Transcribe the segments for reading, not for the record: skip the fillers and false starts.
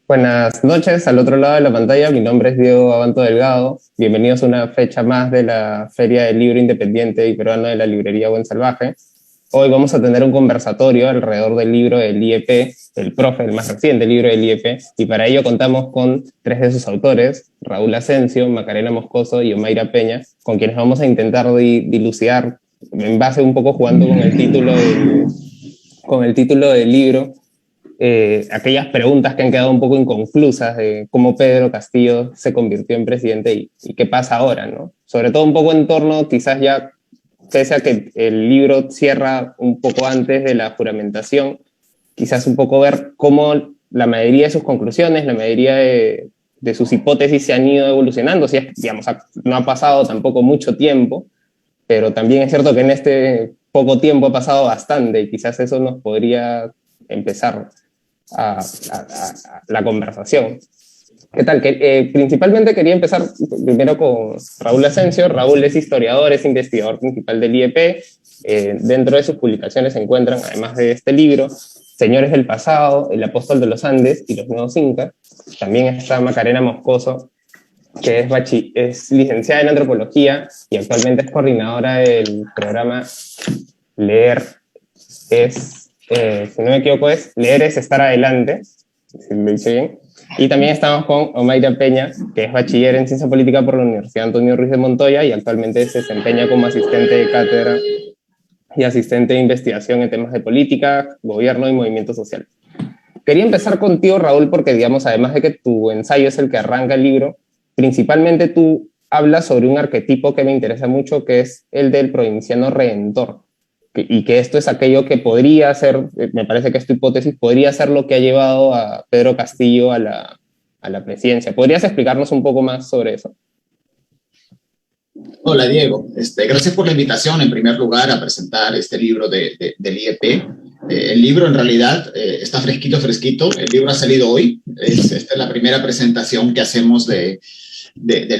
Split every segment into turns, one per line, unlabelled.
Buenas noches, al otro lado de la pantalla, mi nombre es Diego Abanto Delgado. Bienvenidos a una fecha más de la Feria del Libro Independiente y Peruano de la Librería Buen Salvaje. Hoy vamos a tener un conversatorio alrededor del libro del IEP, el profe, el más reciente libro del IEP, y para ello contamos con tres de sus autores, Raúl Asensio, Macarena Moscoso y Omaira Peña, con quienes vamos a intentar dilucidar, en base un poco jugando con el título del libro, aquellas preguntas que han quedado un poco inconclusas de cómo Pedro Castillo se convirtió en presidente y qué pasa ahora, ¿no? Sobre todo un poco en torno, quizás ya, pese a que el libro cierra un poco antes de la juramentación, quizás un poco ver cómo la mayoría de sus conclusiones, la mayoría de sus hipótesis se han ido evolucionando, si es, digamos, no ha pasado tampoco mucho tiempo, pero también es cierto que en este poco tiempo ha pasado bastante y quizás eso nos podría empezar a la conversación. ¿Qué tal? Principalmente quería empezar primero con Raúl Asensio. Raúl es historiador, es investigador principal del IEP. Dentro de sus publicaciones se encuentran, además de este libro, Señores del Pasado, El Apóstol de los Andes y los Nuevos Incas. También está Macarena Moscoso, que es licenciada en antropología y actualmente es coordinadora del programa Leer si no me equivoco, Leer es estar adelante, si lo hice bien. Y también estamos con Omaira Peña, que es bachiller en Ciencia Política por la Universidad Antonio Ruiz de Montoya y actualmente se desempeña como asistente de cátedra y asistente de investigación en temas de política, gobierno y movimientos sociales. Quería empezar contigo, Raúl, porque, digamos, además de que tu ensayo es el que arranca el libro, principalmente tú hablas sobre un arquetipo que me interesa mucho, que es el del provinciano redentor. Y que esto es aquello que podría ser, me parece que esta hipótesis podría ser lo que ha llevado a Pedro Castillo a la presidencia. ¿Podrías explicarnos un poco más sobre eso?
Hola Diego, gracias por la invitación en primer lugar a presentar este libro del IEP. El libro en realidad está fresquito, el libro ha salido hoy, esta es la primera presentación que hacemos del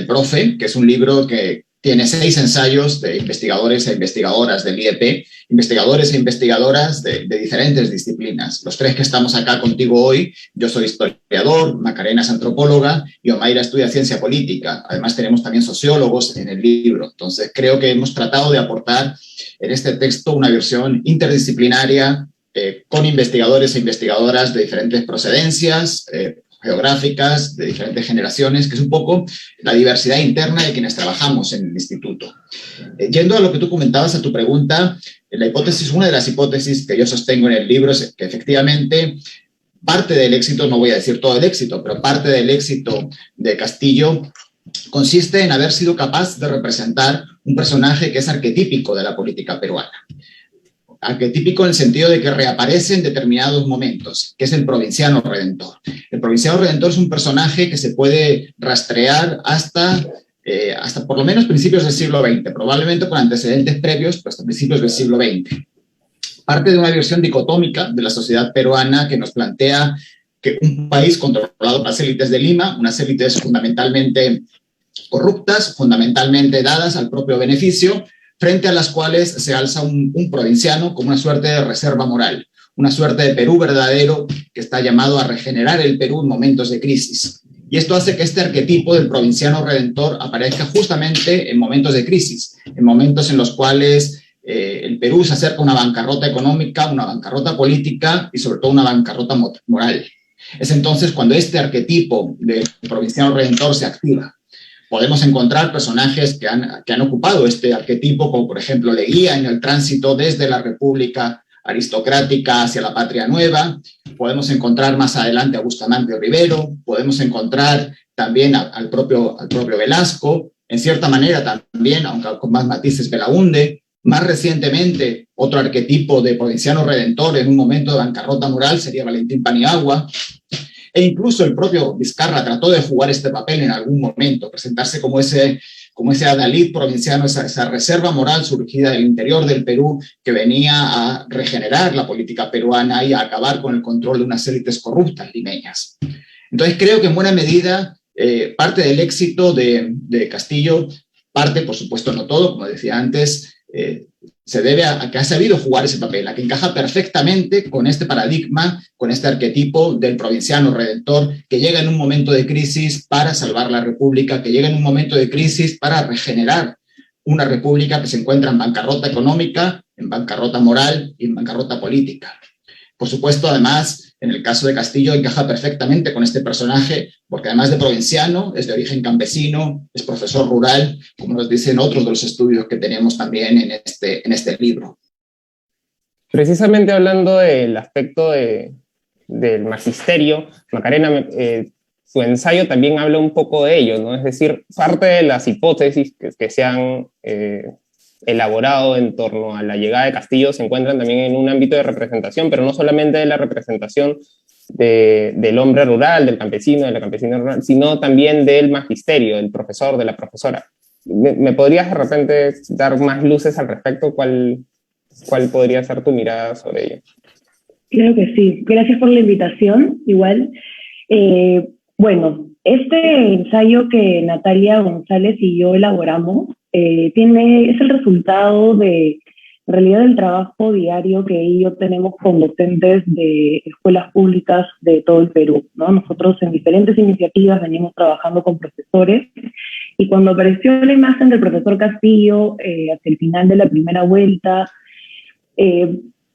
profe, que es un libro que tiene 6 ensayos de investigadores e investigadoras del IEP, investigadores e investigadoras de diferentes disciplinas. Los 3 que estamos acá contigo hoy, yo soy historiador, Macarena es antropóloga y Omaira estudia ciencia política. Además tenemos también sociólogos en el libro. Entonces creo que hemos tratado de aportar en este texto una versión interdisciplinaria con investigadores e investigadoras de diferentes procedencias, geográficas, de diferentes generaciones, que es un poco la diversidad interna de quienes trabajamos en el instituto. Yendo a lo que tú comentabas, a tu pregunta, una de las hipótesis que yo sostengo en el libro es que efectivamente parte del éxito, no voy a decir todo el éxito, pero parte del éxito de Castillo consiste en haber sido capaz de representar un personaje que es arquetípico de la política peruana. Arquetípico en el sentido de que reaparece en determinados momentos, que es el provinciano redentor. El provinciano redentor es un personaje que se puede rastrear hasta por lo menos principios del siglo XX, probablemente con antecedentes previos, pero hasta principios del siglo XX. Parte de una visión dicotómica de la sociedad peruana que nos plantea que un país controlado por las élites de Lima, unas élites fundamentalmente corruptas, fundamentalmente dadas al propio beneficio, frente a las cuales se alza un provinciano como una suerte de reserva moral, una suerte de Perú verdadero que está llamado a regenerar el Perú en momentos de crisis. Y esto hace que este arquetipo del provinciano redentor aparezca justamente en momentos de crisis, en momentos en los cuales el Perú se acerca a una bancarrota económica, una bancarrota política y sobre todo una bancarrota moral. Es entonces cuando este arquetipo del provinciano redentor se activa. Podemos encontrar personajes que han ocupado este arquetipo, como por ejemplo Leguía en el tránsito desde la República aristocrática hacia la patria nueva. Podemos encontrar más adelante a Bustamante Rivero, podemos encontrar también al propio Velasco, en cierta manera también, aunque con más matices, Belaúnde. Más recientemente, otro arquetipo de provinciano redentor en un momento de bancarrota moral sería Valentín Paniagua. E incluso el propio Vizcarra trató de jugar este papel en algún momento, presentarse como ese adalid provinciano, esa reserva moral surgida del interior del Perú que venía a regenerar la política peruana y a acabar con el control de unas élites corruptas limeñas. Entonces creo que en buena medida parte del éxito de Castillo, parte, por supuesto no todo, como decía antes, se debe a que ha sabido jugar ese papel, a que encaja perfectamente con este paradigma, con este arquetipo del provinciano redentor que llega en un momento de crisis para salvar la república, que llega en un momento de crisis para regenerar una república que se encuentra en bancarrota económica, en bancarrota moral y en bancarrota política. Por supuesto, además, en el caso de Castillo encaja perfectamente con este personaje, porque además de provinciano, es de origen campesino, es profesor rural, como nos dicen otros de los estudios que tenemos también en este libro.
Precisamente hablando del aspecto del magisterio, Macarena, su ensayo también habla un poco de ello, ¿no? Es decir, parte de las hipótesis que se han elaborado en torno a la llegada de Castillo se encuentran también en un ámbito de representación, pero no solamente de la representación del hombre rural, del campesino, de la campesina rural, sino también del magisterio, del profesor, de la profesora. ¿Me podrías de repente dar más luces al respecto? ¿Cuál podría ser tu mirada sobre ello?
Claro que sí. Gracias por la invitación. Igual, bueno, este ensayo que Natalia González y yo elaboramos es el resultado de, en realidad, del trabajo diario que ellos tenemos con docentes de escuelas públicas de todo el Perú, ¿no? Nosotros en diferentes iniciativas venimos trabajando con profesores y cuando apareció la imagen del profesor Castillo hacia el final de la primera vuelta,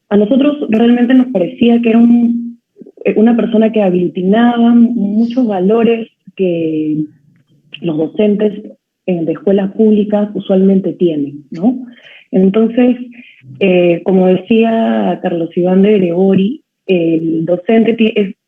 a nosotros realmente nos parecía que era una persona que aglutinaba muchos valores que los docentes de escuelas públicas usualmente tienen, ¿no? Entonces, como decía Carlos Iván de Gregori, el docente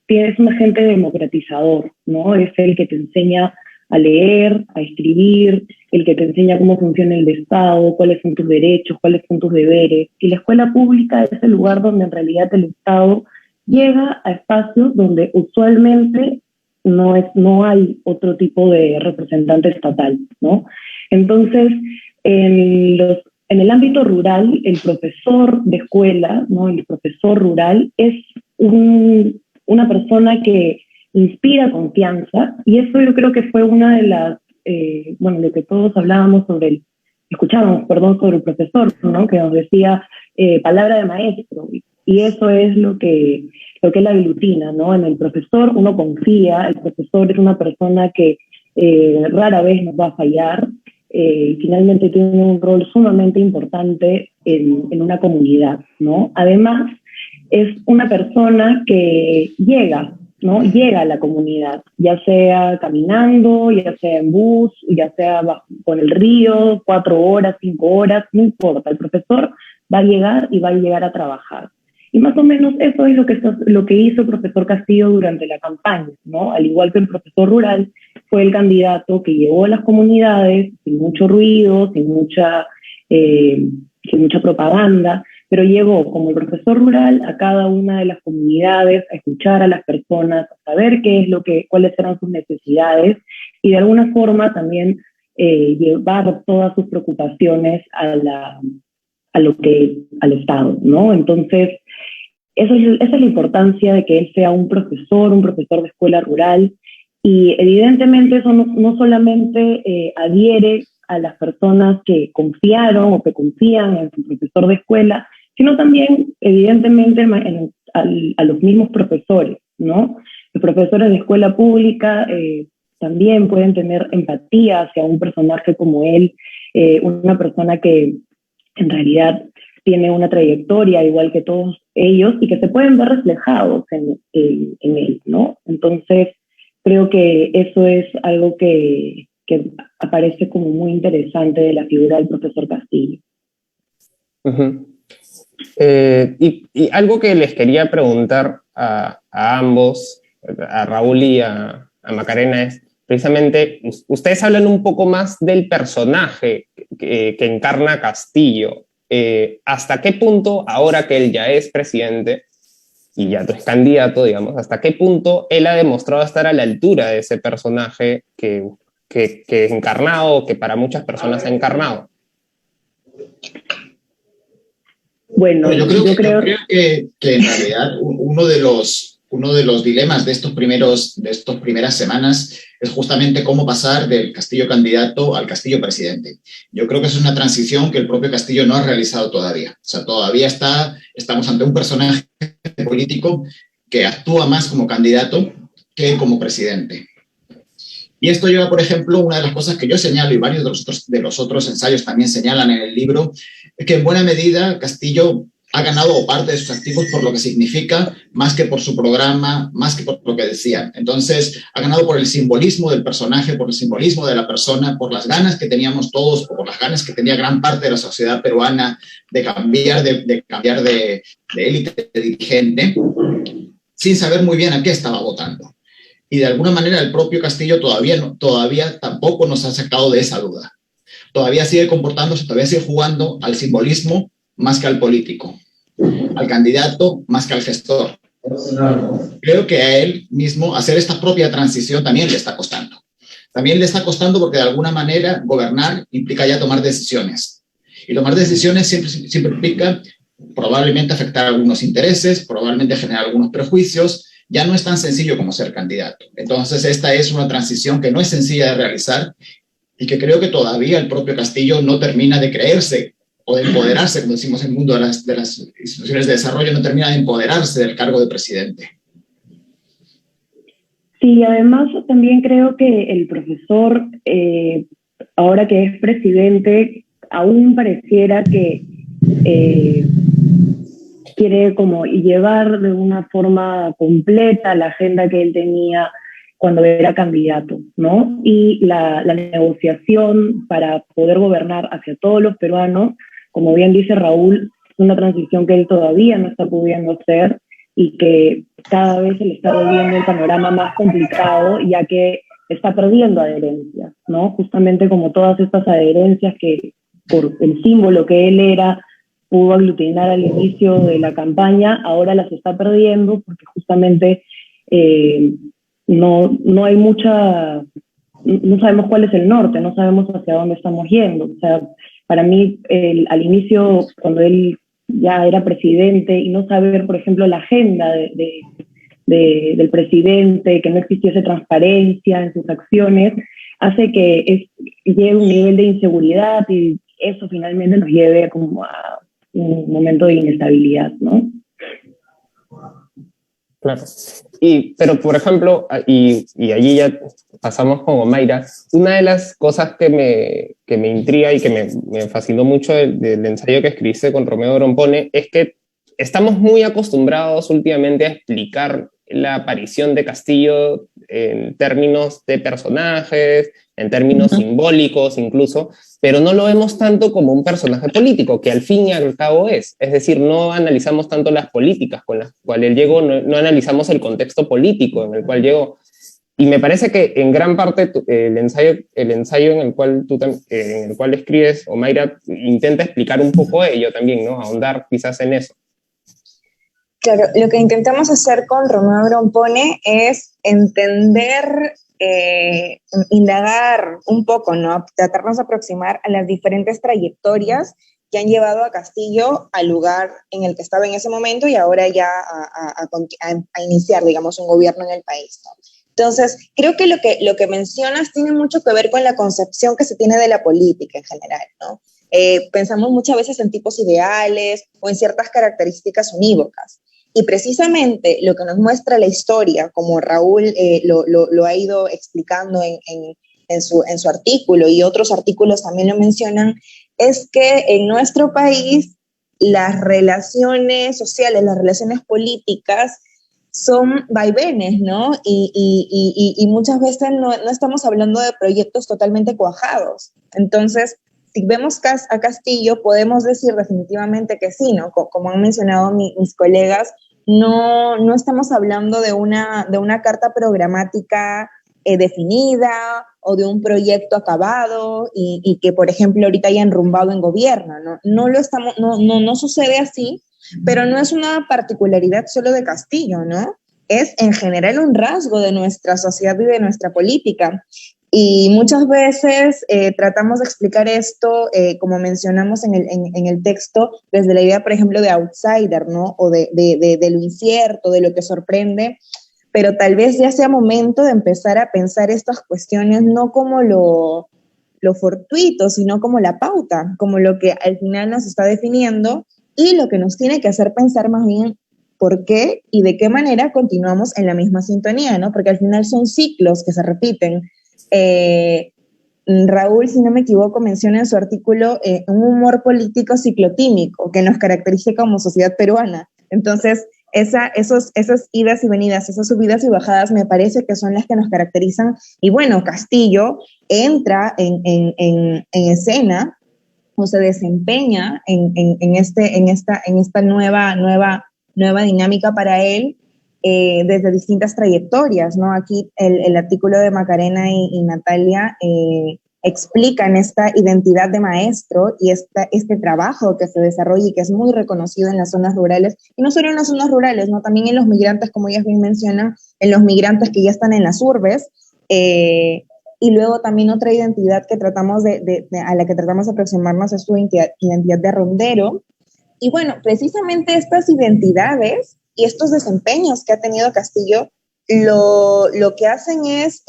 es un agente democratizador, ¿no? Es el que te enseña a leer, a escribir, el que te enseña cómo funciona el Estado, cuáles son tus derechos, cuáles son tus deberes. Y la escuela pública es el lugar donde en realidad el Estado llega a espacios donde usualmente no hay otro tipo de representante estatal, ¿no? Entonces, en el ámbito rural, el profesor de escuela, ¿no? El profesor rural es una persona que inspira confianza, y eso yo creo que fue una de las, lo que todos escuchábamos sobre el profesor, ¿no? Que nos decía palabra de maestro, y eso es lo que él aglutina, ¿no? En el profesor uno confía, el profesor es una persona que rara vez nos va a fallar, finalmente tiene un rol sumamente importante en una comunidad, ¿no? Además, es una persona que llega, ¿no? Llega a la comunidad, ya sea caminando, ya sea en bus, ya sea por el río, 4 horas, 5 horas, no importa, el profesor va a llegar y va a llegar a trabajar. Y más o menos eso es lo que hizo el profesor Castillo durante la campaña, ¿no? Al igual que el profesor rural, fue el candidato que llegó a las comunidades sin mucho ruido, sin mucha propaganda, pero llegó como el profesor rural a cada una de las comunidades, a escuchar a las personas, a saber cuáles eran sus necesidades y de alguna forma también llevar todas sus preocupaciones al Estado, ¿no? Entonces, esa es la importancia de que él sea un profesor de escuela rural, y evidentemente eso no solamente adhiere a las personas que confiaron o que confían en su profesor de escuela, sino también, evidentemente, a los mismos profesores, ¿no? Los profesores de escuela pública también pueden tener empatía hacia un personaje como él, una persona que en realidad tiene una trayectoria igual que todos ellos y que se pueden ver reflejados en él, ¿no? Entonces, creo que eso es algo que aparece como muy interesante de la figura del profesor Castillo.
Uh-huh. Y algo que les quería preguntar a ambos, a Raúl y a Macarena, es precisamente, ustedes hablan un poco más del personaje que encarna Castillo. ¿Hasta qué punto, ahora que él ya es presidente y ya es candidato, digamos, hasta qué punto él ha demostrado estar a la altura de ese personaje que encarnado, que para muchas personas ha encarnado?
Bueno,
yo creo que en realidad uno de los uno de los dilemas de estas primeras semanas es justamente cómo pasar del Castillo candidato al Castillo presidente. Yo creo que es una transición que el propio Castillo no ha realizado todavía. O sea, todavía estamos ante un personaje político que actúa más como candidato que como presidente. Y esto lleva, por ejemplo, una de las cosas que yo señalo y varios de los otros ensayos también señalan en el libro, es que en buena medida Castillo ha ganado parte de sus activos por lo que significa, más que por su programa, más que por lo que decía. Entonces, ha ganado por el simbolismo del personaje, por el simbolismo de la persona, por las ganas que teníamos todos, por las ganas que tenía gran parte de la sociedad peruana de cambiar de élite dirigente, sin saber muy bien a qué estaba votando. Y de alguna manera el propio Castillo todavía tampoco nos ha sacado de esa duda. Todavía sigue comportándose, todavía sigue jugando al simbolismo más que al político, al candidato más que al gestor. Creo que a él mismo hacer esta propia transición también le está costando. También le está costando porque de alguna manera gobernar implica ya tomar decisiones. Y tomar decisiones siempre implica probablemente afectar algunos intereses, probablemente generar algunos prejuicios. Ya no es tan sencillo como ser candidato. Entonces, esta es una transición que no es sencilla de realizar y que creo que todavía el propio Castillo no termina de creerse o de empoderarse, como decimos en el mundo de las instituciones de desarrollo, no termina de empoderarse del cargo de presidente.
Sí, además también creo que el profesor, ahora que es presidente, aún pareciera que quiere como llevar de una forma completa la agenda que él tenía cuando era candidato, ¿no? Y la negociación para poder gobernar hacia todos los peruanos, como bien dice Raúl, es una transición que él todavía no está pudiendo hacer y que cada vez se le está volviendo el panorama más complicado, ya que está perdiendo adherencias, ¿no? Justamente como todas estas adherencias que por el símbolo que él era, pudo aglutinar al inicio de la campaña, ahora las está perdiendo porque justamente no hay no sabemos cuál es el norte, no sabemos hacia dónde estamos yendo. O sea, para mí, al inicio, cuando él ya era presidente y no saber, por ejemplo, la agenda del presidente, que no existiese transparencia en sus acciones, hace que llegue un nivel de inseguridad y eso finalmente nos lleve como a un momento de inestabilidad, ¿no?
Claro. Pero, por ejemplo, y allí ya pasamos con Omaira, una de las cosas que me intriga y que me fascinó mucho del ensayo que escribiste con Romeo Grompone es que estamos muy acostumbrados últimamente a explicar la aparición de Castillo en términos de personajes, en términos simbólicos incluso, pero no lo vemos tanto como un personaje político, que al fin y al cabo es. Es decir, no analizamos tanto las políticas con las cuales él llegó, no analizamos el contexto político en el cual llegó. Y me parece que en gran parte el ensayo en el cual escribes, Omaira, intenta explicar un poco ello también, ¿no? Ahondar quizás en eso.
Claro, lo que intentamos hacer con Romeo Grompone es entender, indagar un poco, ¿no? Tratarnos de aproximar a las diferentes trayectorias que han llevado a Castillo al lugar en el que estaba en ese momento y ahora ya a iniciar, digamos, un gobierno en el país, ¿no? Entonces, creo que lo que mencionas tiene mucho que ver con la concepción que se tiene de la política en general, ¿no? Pensamos muchas veces en tipos ideales o en ciertas características unívocas. Y precisamente lo que nos muestra la historia, como Raúl lo ha ido explicando en su artículo y otros artículos también lo mencionan, es que en nuestro país las relaciones sociales, las relaciones políticas son vaivenes, ¿no? Y muchas veces no estamos hablando de proyectos totalmente cuajados. Entonces, si vemos a Castillo, podemos decir definitivamente que sí, ¿no? Como han mencionado mis colegas, no estamos hablando de una carta programática definida o de un proyecto acabado y que, por ejemplo, ahorita haya enrumbado en gobierno, ¿no? No sucede así, pero no es una particularidad solo de Castillo, ¿no? Es en general un rasgo de nuestra sociedad y de nuestra política. Y muchas veces tratamos de explicar esto, como mencionamos en el texto, desde la idea, por ejemplo, de outsider, ¿no? O de lo incierto, de lo que sorprende, pero tal vez ya sea momento de empezar a pensar estas cuestiones no como lo fortuito, sino como la pauta, como lo que al final nos está definiendo y lo que nos tiene que hacer pensar más bien por qué y de qué manera continuamos en la misma sintonía, ¿no? Porque al final son ciclos que se repiten. Eh, Raúl, si no me equivoco, menciona en su artículo un humor político ciclotímico que nos caracteriza como sociedad peruana. Entonces, esas idas y venidas, esas subidas y bajadas, me parece que son las que nos caracterizan. Y bueno, Castillo entra en escena o se desempeña en esta nueva dinámica para él desde distintas trayectorias, ¿no? Aquí el artículo de Macarena y Natalia explican esta identidad de maestro y este trabajo que se desarrolla y que es muy reconocido en las zonas rurales, y no solo en las zonas rurales, ¿no? También en los migrantes, como ellas bien mencionan, en los migrantes que ya están en las urbes, y luego también otra identidad que a la que tratamos de aproximarnos es su identidad de rondero. Y bueno, precisamente estas identidades y estos desempeños que ha tenido Castillo, lo que hacen es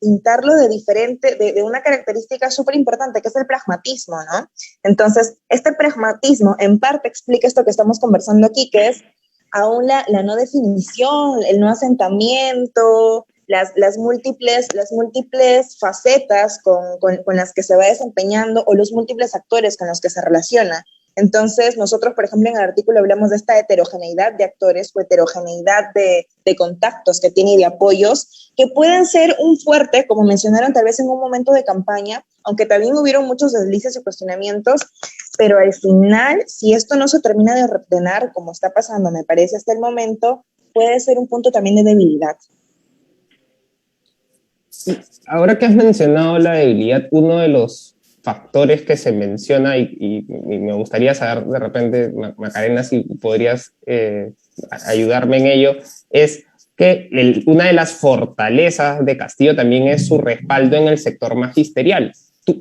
pintarlo de una característica súper importante, que es el pragmatismo, ¿no? Entonces, este pragmatismo en parte explica esto que estamos conversando aquí, que es aún la no definición, el no asentamiento, las múltiples facetas con las que se va desempeñando o los múltiples actores con los que se relaciona. Entonces, nosotros, por ejemplo, en el artículo hablamos de esta heterogeneidad de actores o heterogeneidad de contactos que tiene y de apoyos que pueden ser un fuerte, como mencionaron tal vez en un momento de campaña, aunque también hubieron muchos deslices y cuestionamientos, pero al final, si esto no se termina de reordenar, como está pasando, me parece, hasta el momento, puede ser un punto también de debilidad.
Ahora que has mencionado la debilidad, uno de los factores que se menciona y me gustaría saber de repente, Macarena, si podrías ayudarme en ello, es que una de las fortalezas de Castillo también es su respaldo en el sector magisterial.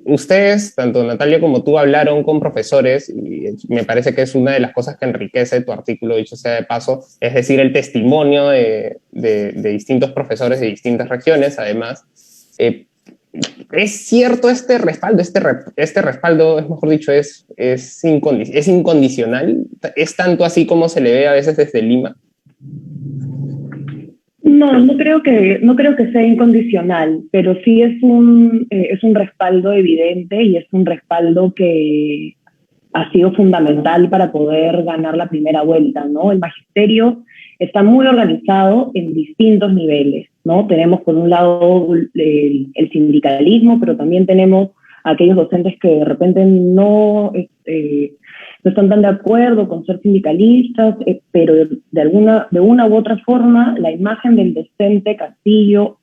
Ustedes, tanto Natalia como tú, hablaron con profesores y me parece que es una de las cosas que enriquece tu artículo, dicho sea de paso, es decir, el testimonio de distintos profesores de distintas regiones, además. ¿Es cierto este respaldo? Este respaldo, es mejor dicho, es incondicional. ¿Es tanto así como se le ve a veces desde Lima?
No creo que sea incondicional, pero sí es un respaldo evidente y es un respaldo que ha sido fundamental para poder ganar la primera vuelta, ¿no? El magisterio está muy organizado en distintos niveles, ¿no? Tenemos por un lado el sindicalismo, pero también tenemos a aquellos docentes que de repente no están tan de acuerdo con ser sindicalistas, pero de una u otra forma la imagen del docente Castillo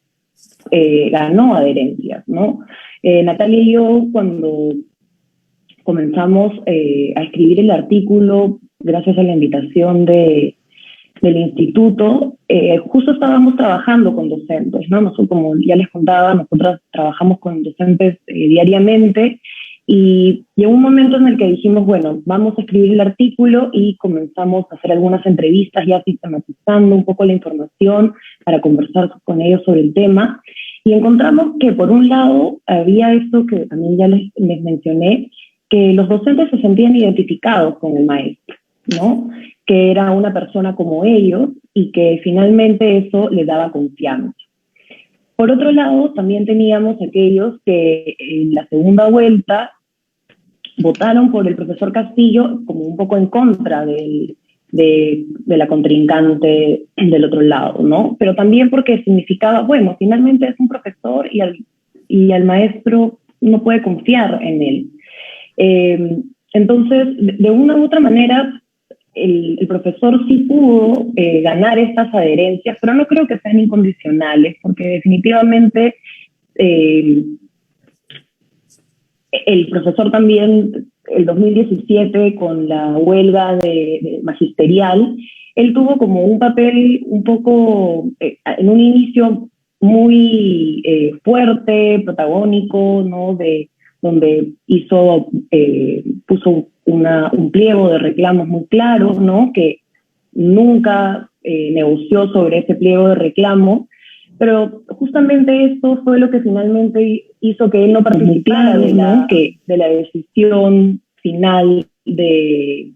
ganó adherencias, ¿no? Natalia y yo, cuando comenzamos a escribir el artículo, gracias a la invitación del instituto, justo estábamos trabajando con docentes, ¿no? Nosotros, como ya les contaba, nosotros trabajamos con docentes diariamente y llegó un momento en el que dijimos, bueno, vamos a escribir el artículo y comenzamos a hacer algunas entrevistas ya sistematizando un poco la información para conversar con ellos sobre el tema y encontramos que por un lado había esto que también ya les mencioné, que los docentes se sentían identificados con el maestro, ¿no? Que era una persona como ellos y que finalmente eso les daba confianza. Por otro lado, también teníamos aquellos que en la segunda vuelta votaron por el profesor Castillo como un poco en contra de la contrincante del otro lado, ¿no? Pero también porque significaba, bueno, finalmente es un profesor y al maestro no puede confiar en él. Entonces, de una u otra manera, el profesor sí pudo ganar estas adherencias, pero no creo que sean incondicionales, porque definitivamente el profesor también, el 2017, con la huelga de magisterial, él tuvo como un papel un poco, en un inicio, muy fuerte, protagónico, ¿no? Donde puso un pliego de reclamos muy claros, ¿no? Que nunca negoció sobre ese pliego de reclamos, pero justamente esto fue lo que finalmente hizo que él no participara de la decisión final de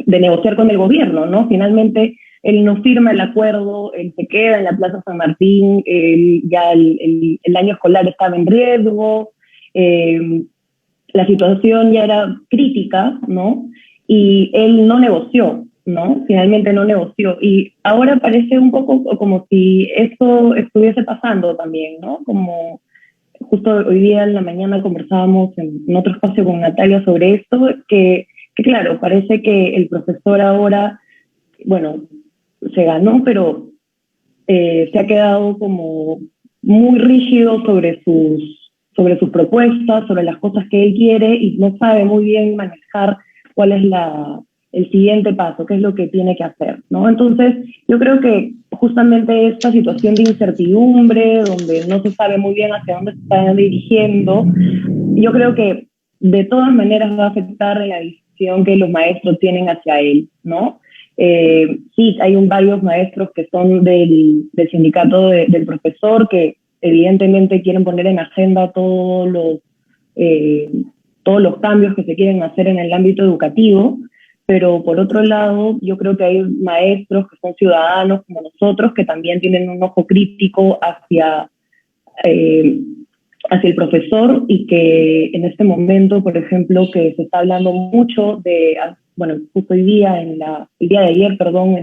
negociar con el gobierno, ¿no? Finalmente él no firma el acuerdo, él se queda en la Plaza San Martín, ya el año escolar estaba en riesgo, la situación ya era crítica, ¿no? Y él no negoció, ¿no? Finalmente no negoció. Y ahora parece un poco como si eso estuviese pasando también, ¿no? Como justo hoy día en la mañana conversábamos en otro espacio con Natalia sobre esto, que claro, parece que el profesor ahora, bueno, se ganó, pero se ha quedado como muy rígido sobre sus propuestas, sobre las cosas que él quiere y no sabe muy bien manejar cuál es el siguiente paso, qué es lo que tiene que hacer, ¿no? Entonces, yo creo que justamente esta situación de incertidumbre, donde no se sabe muy bien hacia dónde se está dirigiendo, yo creo que de todas maneras va a afectar la visión que los maestros tienen hacia él, ¿no? Sí, hay varios maestros que son del sindicato del profesor que evidentemente quieren poner en agenda todos los cambios que se quieren hacer en el ámbito educativo, pero por otro lado yo creo que hay maestros que son ciudadanos como nosotros que también tienen un ojo crítico hacia el profesor y que en este momento, por ejemplo, que se está hablando mucho de, bueno, justo hoy día, el día de ayer, perdón,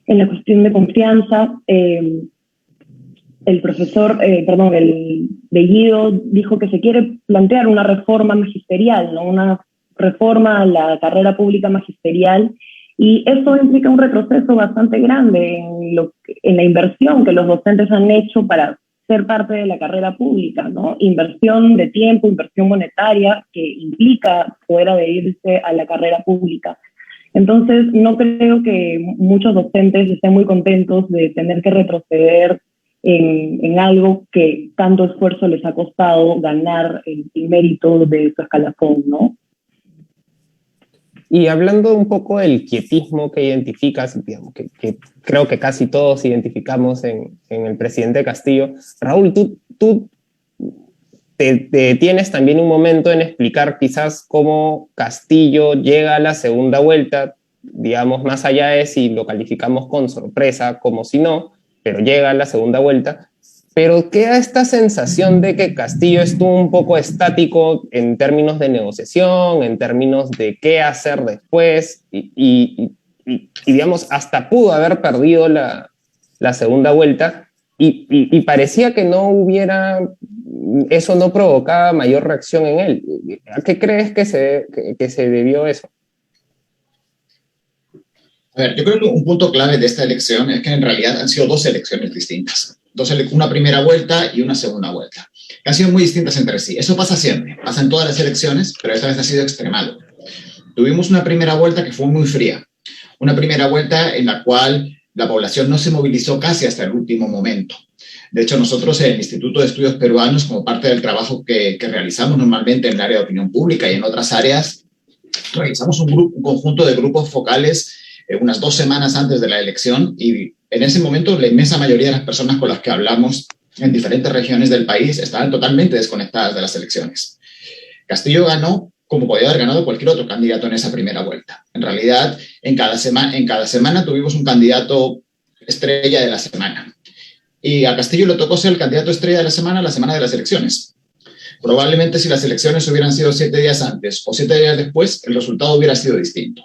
en la cuestión de confianza, el profesor, el Bellido dijo que se quiere plantear una reforma magisterial, ¿no? Una reforma a la carrera pública magisterial, y eso implica un retroceso bastante grande en la inversión que los docentes han hecho para ser parte de la carrera pública, ¿no? Inversión de tiempo, inversión monetaria, que implica poder adherirse a la carrera pública. Entonces, no creo que muchos docentes estén muy contentos de tener que retroceder en algo que tanto esfuerzo les ha costado ganar el mérito de su escalafón, ¿no?
Y hablando un poco del quietismo que identificas, digamos, que creo que casi todos identificamos en el presidente Castillo, Raúl, tú te detienes también un momento en explicar quizás cómo Castillo llega a la segunda vuelta, digamos, más allá de si lo calificamos con sorpresa, como si no, pero llega a la segunda vuelta, pero queda esta sensación de que Castillo estuvo un poco estático en términos de negociación, en términos de qué hacer después, y digamos, hasta pudo haber perdido la segunda vuelta, y parecía que no hubiera, eso no provocaba mayor reacción en él. ¿A qué crees que se debió eso?
A ver, yo creo que un punto clave de esta elección es que en realidad han sido dos elecciones distintas. Una primera vuelta y una segunda vuelta, que han sido muy distintas entre sí. Eso pasa siempre, pasa en todas las elecciones, pero esta vez ha sido extremado. Tuvimos una primera vuelta que fue muy fría, una primera vuelta en la cual la población no se movilizó casi hasta el último momento. De hecho, nosotros en el Instituto de Estudios Peruanos, como parte del trabajo que realizamos normalmente en el área de opinión pública y en otras áreas, realizamos un conjunto de grupos focales unas 2 semanas antes de la elección, y en ese momento la inmensa mayoría de las personas con las que hablamos en diferentes regiones del país estaban totalmente desconectadas de las elecciones. Castillo ganó como podía haber ganado cualquier otro candidato en esa primera vuelta. En realidad, en cada semana tuvimos un candidato estrella de la semana. Y a Castillo le tocó ser el candidato estrella de la semana de las elecciones. Probablemente si las elecciones hubieran sido 7 días antes o 7 días después, el resultado hubiera sido distinto.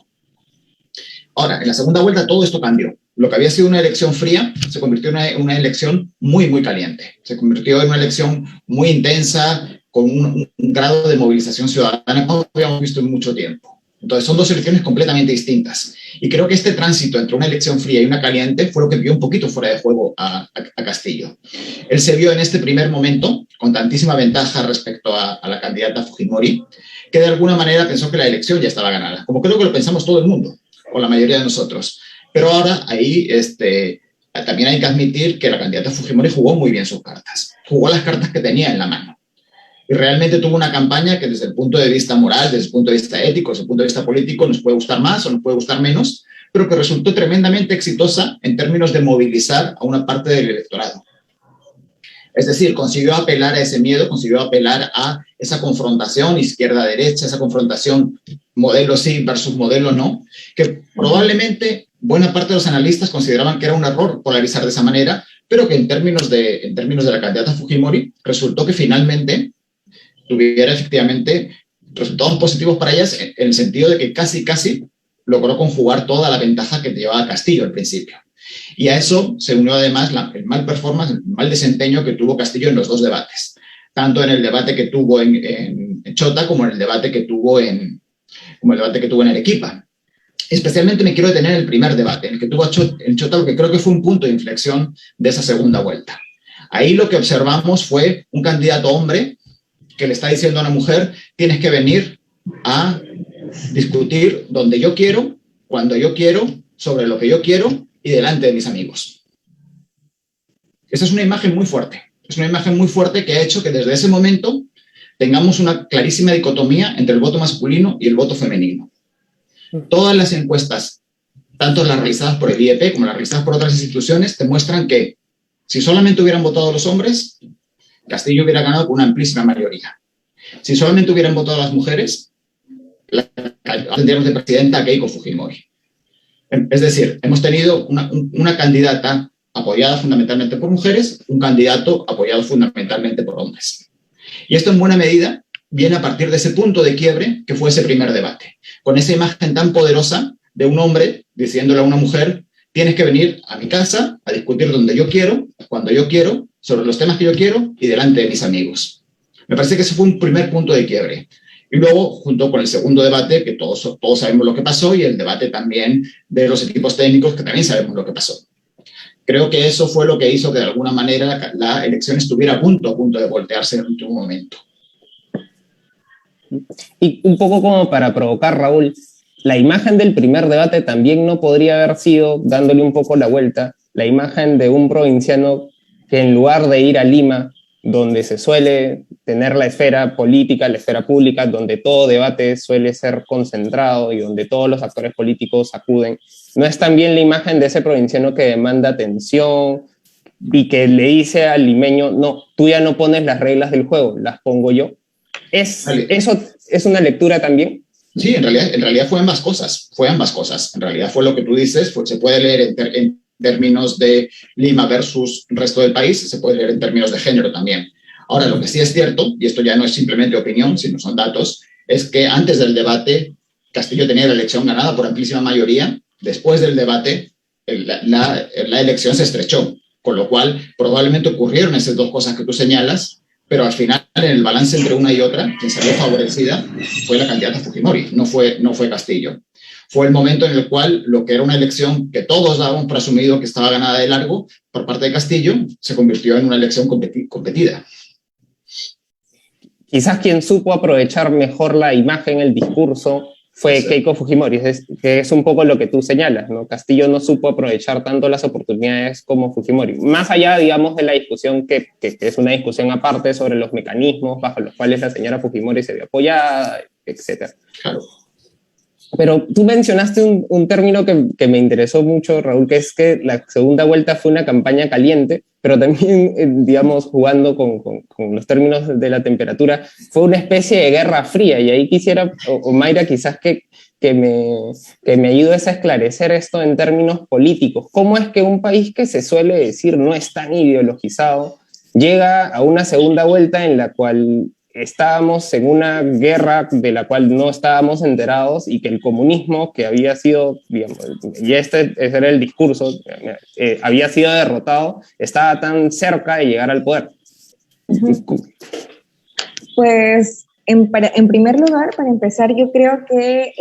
Ahora, en la segunda vuelta todo esto cambió. Lo que había sido una elección fría se convirtió en una elección muy, muy caliente. Se convirtió en una elección muy intensa, con un grado de movilización ciudadana que no habíamos visto en mucho tiempo. Entonces, son 2 elecciones completamente distintas. Y creo que este tránsito entre una elección fría y una caliente fue lo que vio un poquito fuera de juego a Castillo. Él se vio en este primer momento con tantísima ventaja respecto a la candidata Fujimori, que de alguna manera pensó que la elección ya estaba ganada, como creo que lo pensamos todo el mundo, o la mayoría de nosotros. Pero ahora ahí también hay que admitir que la candidata Fujimori jugó muy bien sus cartas, jugó las cartas que tenía en la mano. Y realmente tuvo una campaña que desde el punto de vista moral, desde el punto de vista ético, desde el punto de vista político, nos puede gustar más o nos puede gustar menos, pero que resultó tremendamente exitosa en términos de movilizar a una parte del electorado. Es decir, consiguió apelar a ese miedo, consiguió apelar a esa confrontación izquierda-derecha, esa confrontación modelo sí versus modelo no, que probablemente buena parte de los analistas consideraban que era un error polarizar de esa manera, pero que en términos de la candidata Fujimori resultó que finalmente tuviera efectivamente resultados positivos para ellas en el sentido de que casi logró conjugar toda la ventaja que llevaba Castillo al principio. Y a eso se unió además el mal performance, el mal desempeño que tuvo Castillo en los dos debates, tanto en el debate que tuvo en Chota como en el debate que tuvo en Arequipa. Especialmente me quiero detener en el primer debate, en el que tuvo en Chota, lo que creo que fue un punto de inflexión de esa segunda vuelta. Ahí lo que observamos fue un candidato hombre que le está diciendo a una mujer: tienes que venir a discutir donde yo quiero, cuando yo quiero, sobre lo que yo quiero y delante de mis amigos. Esa es una imagen muy fuerte. Es una imagen muy fuerte que ha hecho que desde ese momento tengamos una clarísima dicotomía entre el voto masculino y el voto femenino. Todas las encuestas, tanto las realizadas por el IEP como las realizadas por otras instituciones, te muestran que si solamente hubieran votado los hombres, Castillo hubiera ganado con una amplísima mayoría. Si solamente hubieran votado las mujeres, tendríamos de presidenta a Keiko Fujimori. Es decir, hemos tenido una candidata apoyada fundamentalmente por mujeres, un candidato apoyado fundamentalmente por hombres. Y esto en buena medida viene a partir de ese punto de quiebre que fue ese primer debate, con esa imagen tan poderosa de un hombre diciéndole a una mujer: tienes que venir a mi casa a discutir donde yo quiero, cuando yo quiero, sobre los temas que yo quiero y delante de mis amigos. Me parece que ese fue un primer punto de quiebre. Y luego, junto con el segundo debate, que todos sabemos lo que pasó, y el debate también de los equipos técnicos, que también sabemos lo que pasó. Creo que eso fue lo que hizo que de alguna manera la elección estuviera a punto de voltearse en el último momento.
Y un poco como para provocar, Raúl, la imagen del primer debate también no podría haber sido, dándole un poco la vuelta, la imagen de un provinciano que en lugar de ir a Lima, donde se suele tener la esfera política, la esfera pública, donde todo debate suele ser concentrado y donde todos los actores políticos acuden, no es también la imagen de ese provinciano que demanda atención y que le dice al limeño: no, tú ya no pones las reglas del juego, las pongo yo. ¿Eso es una lectura también?
Sí, en realidad fue ambas cosas. En realidad fue lo que tú dices, se puede leer en términos de Lima versus el resto del país, se puede leer en términos de género también. Ahora, lo que sí es cierto, y esto ya no es simplemente opinión, sino son datos, es que antes del debate Castillo tenía la elección ganada por amplísima mayoría. Después del debate la elección se estrechó, con lo cual probablemente ocurrieron esas dos cosas que tú señalas, pero al final, en el balance entre una y otra, quien salió favorecida fue la candidata Fujimori, no fue Castillo. Fue el momento en el cual lo que era una elección que todos dábamos por asumido que estaba ganada de largo por parte de Castillo, se convirtió en una elección competida.
Quizás quien supo aprovechar mejor la imagen, el discurso, fue Keiko Fujimori, que es un poco lo que tú señalas, ¿no? Castillo no supo aprovechar tanto las oportunidades como Fujimori. Más allá, digamos, de la discusión que es una discusión aparte sobre los mecanismos bajo los cuales la señora Fujimori se vio apoyada, etc.
Claro.
Pero tú mencionaste un término que me interesó mucho, Raúl, que es que la segunda vuelta fue una campaña caliente, pero también, digamos, jugando con los términos de la temperatura, fue una especie de guerra fría. Y ahí quisiera, Mayra, quizás que me ayudes a esclarecer esto en términos políticos. ¿Cómo es que un país que se suele decir no es tan ideologizado llega a una segunda vuelta en la cual estábamos en una guerra de la cual no estábamos enterados y que el comunismo, que había sido, digamos, y ese era el discurso, había sido derrotado, estaba tan cerca de llegar al poder?
Pues, en primer lugar, para empezar, yo creo que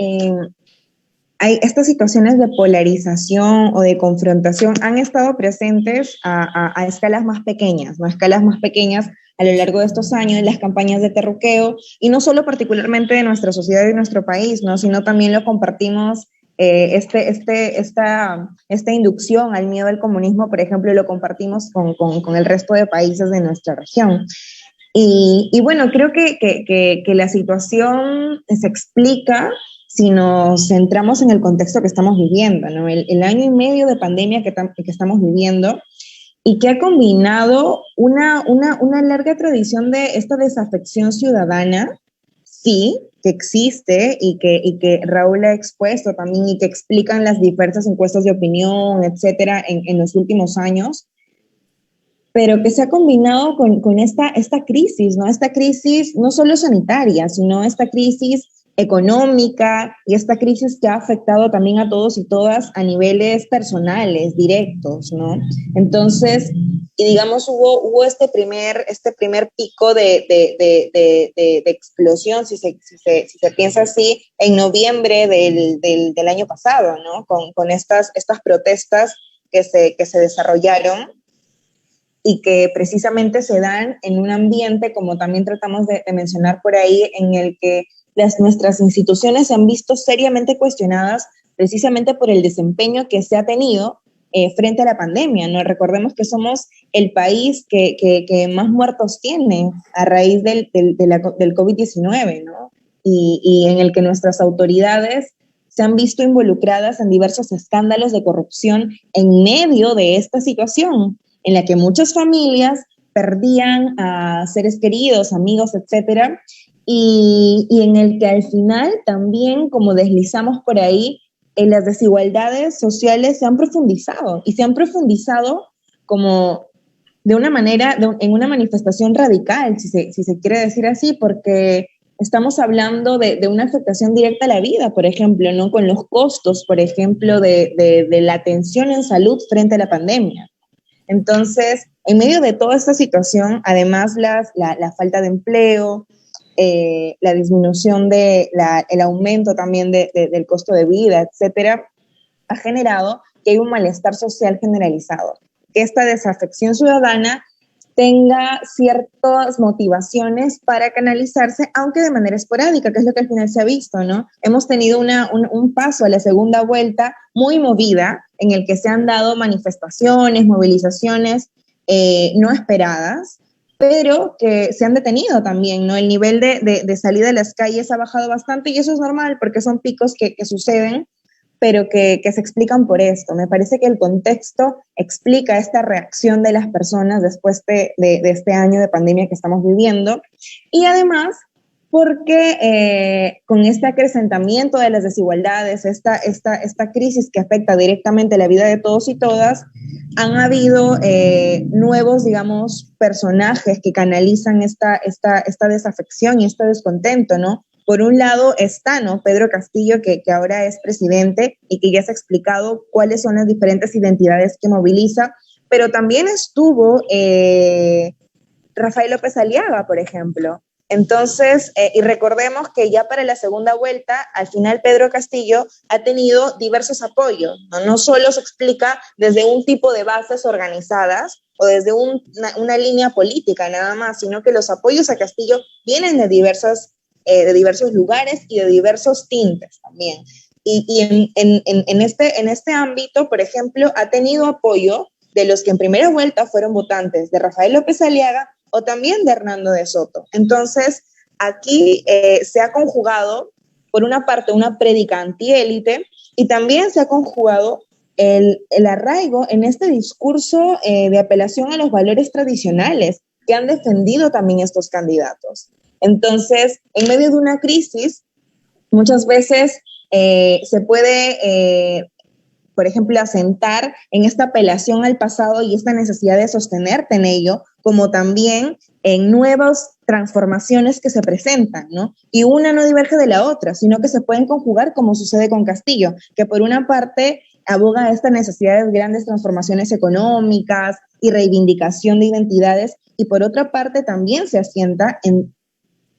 hay estas situaciones de polarización o de confrontación han estado presentes a escalas más pequeñas, ¿no? Escalas más pequeñas a lo largo de estos años, en las campañas de terruqueo, y no solo particularmente de nuestra sociedad y de nuestro país, ¿no? Sino también lo compartimos esta inducción al miedo al comunismo, por ejemplo, lo compartimos con el resto de países de nuestra región. Y bueno, creo que la situación se explica si nos centramos en el contexto que estamos viviendo, ¿no? El año y medio de pandemia que estamos viviendo y que ha combinado una larga tradición de esta desafección ciudadana, sí, que existe y que Raúl ha expuesto también y que explican las diversas encuestas de opinión, etcétera, en los últimos años, pero que se ha combinado con esta crisis, ¿no? Esta crisis no solo sanitaria, sino esta crisis económica y esta crisis que ha afectado también a todos y todas a niveles personales, directos, ¿no? Entonces, y digamos, hubo este primer pico de explosión, si se piensa así, en noviembre del año pasado, ¿no? Con estas protestas que se desarrollaron y que precisamente se dan en un ambiente, como también tratamos de mencionar por ahí, en el que nuestras instituciones se han visto seriamente cuestionadas precisamente por el desempeño que se ha tenido frente a la pandemia, ¿no? Recordemos que somos el país que más muertos tiene a raíz del COVID-19, ¿no? Y en el que nuestras autoridades se han visto involucradas en diversos escándalos de corrupción en medio de esta situación, en la que muchas familias perdían a seres queridos, amigos, etcétera, y en el que al final también, como deslizamos por ahí, las desigualdades sociales se han profundizado, y se han profundizado como de una manera, en una manifestación radical, si se quiere decir así, porque estamos hablando de una afectación directa a la vida, por ejemplo, ¿no? Con los costos, por ejemplo, de la atención en salud frente a la pandemia. Entonces, en medio de toda esta situación, además la falta de empleo, la disminución el aumento también del costo de vida, etcétera, ha generado que hay un malestar social generalizado, que esta desafección ciudadana tenga ciertas motivaciones para canalizarse, aunque de manera esporádica, que es lo que al final se ha visto, ¿no? Hemos tenido un paso a la segunda vuelta muy movida, en el que se han dado manifestaciones, movilizaciones no esperadas, pero que se han detenido también, ¿no? El nivel de salida de las calles ha bajado bastante y eso es normal porque son picos que suceden, pero que se explican por esto. Me parece que el contexto explica esta reacción de las personas después de este año de pandemia que estamos viviendo. Y además, porque con este acrecentamiento de las desigualdades, esta crisis que afecta directamente la vida de todos y todas, han habido nuevos, digamos, personajes que canalizan esta desafección y este descontento, ¿no? Por un lado está, ¿no?, Pedro Castillo, que ahora es presidente y que ya se ha explicado cuáles son las diferentes identidades que moviliza, pero también estuvo Rafael López Aliaga, por ejemplo. Entonces, y recordemos que ya para la segunda vuelta, al final Pedro Castillo ha tenido diversos apoyos, ¿no? No solo se explica desde un tipo de bases organizadas o desde una línea política nada más, sino que los apoyos a Castillo vienen de diversos lugares y de diversos tintes también. Y en este ámbito, por ejemplo, ha tenido apoyo de los que en primera vuelta fueron votantes de Rafael López Aliaga o también de Hernando de Soto. Entonces, aquí se ha conjugado, por una parte, una prédica antiélite y también se ha conjugado el arraigo en este discurso de apelación a los valores tradicionales que han defendido también estos candidatos. Entonces, en medio de una crisis, muchas veces se puede, por ejemplo, asentar en esta apelación al pasado y esta necesidad de sostenerte en ello, como también en nuevas transformaciones que se presentan, ¿no? Y una no diverge de la otra, sino que se pueden conjugar como sucede con Castillo, que por una parte aboga a esta necesidad de grandes transformaciones económicas y reivindicación de identidades, y por otra parte también se asienta en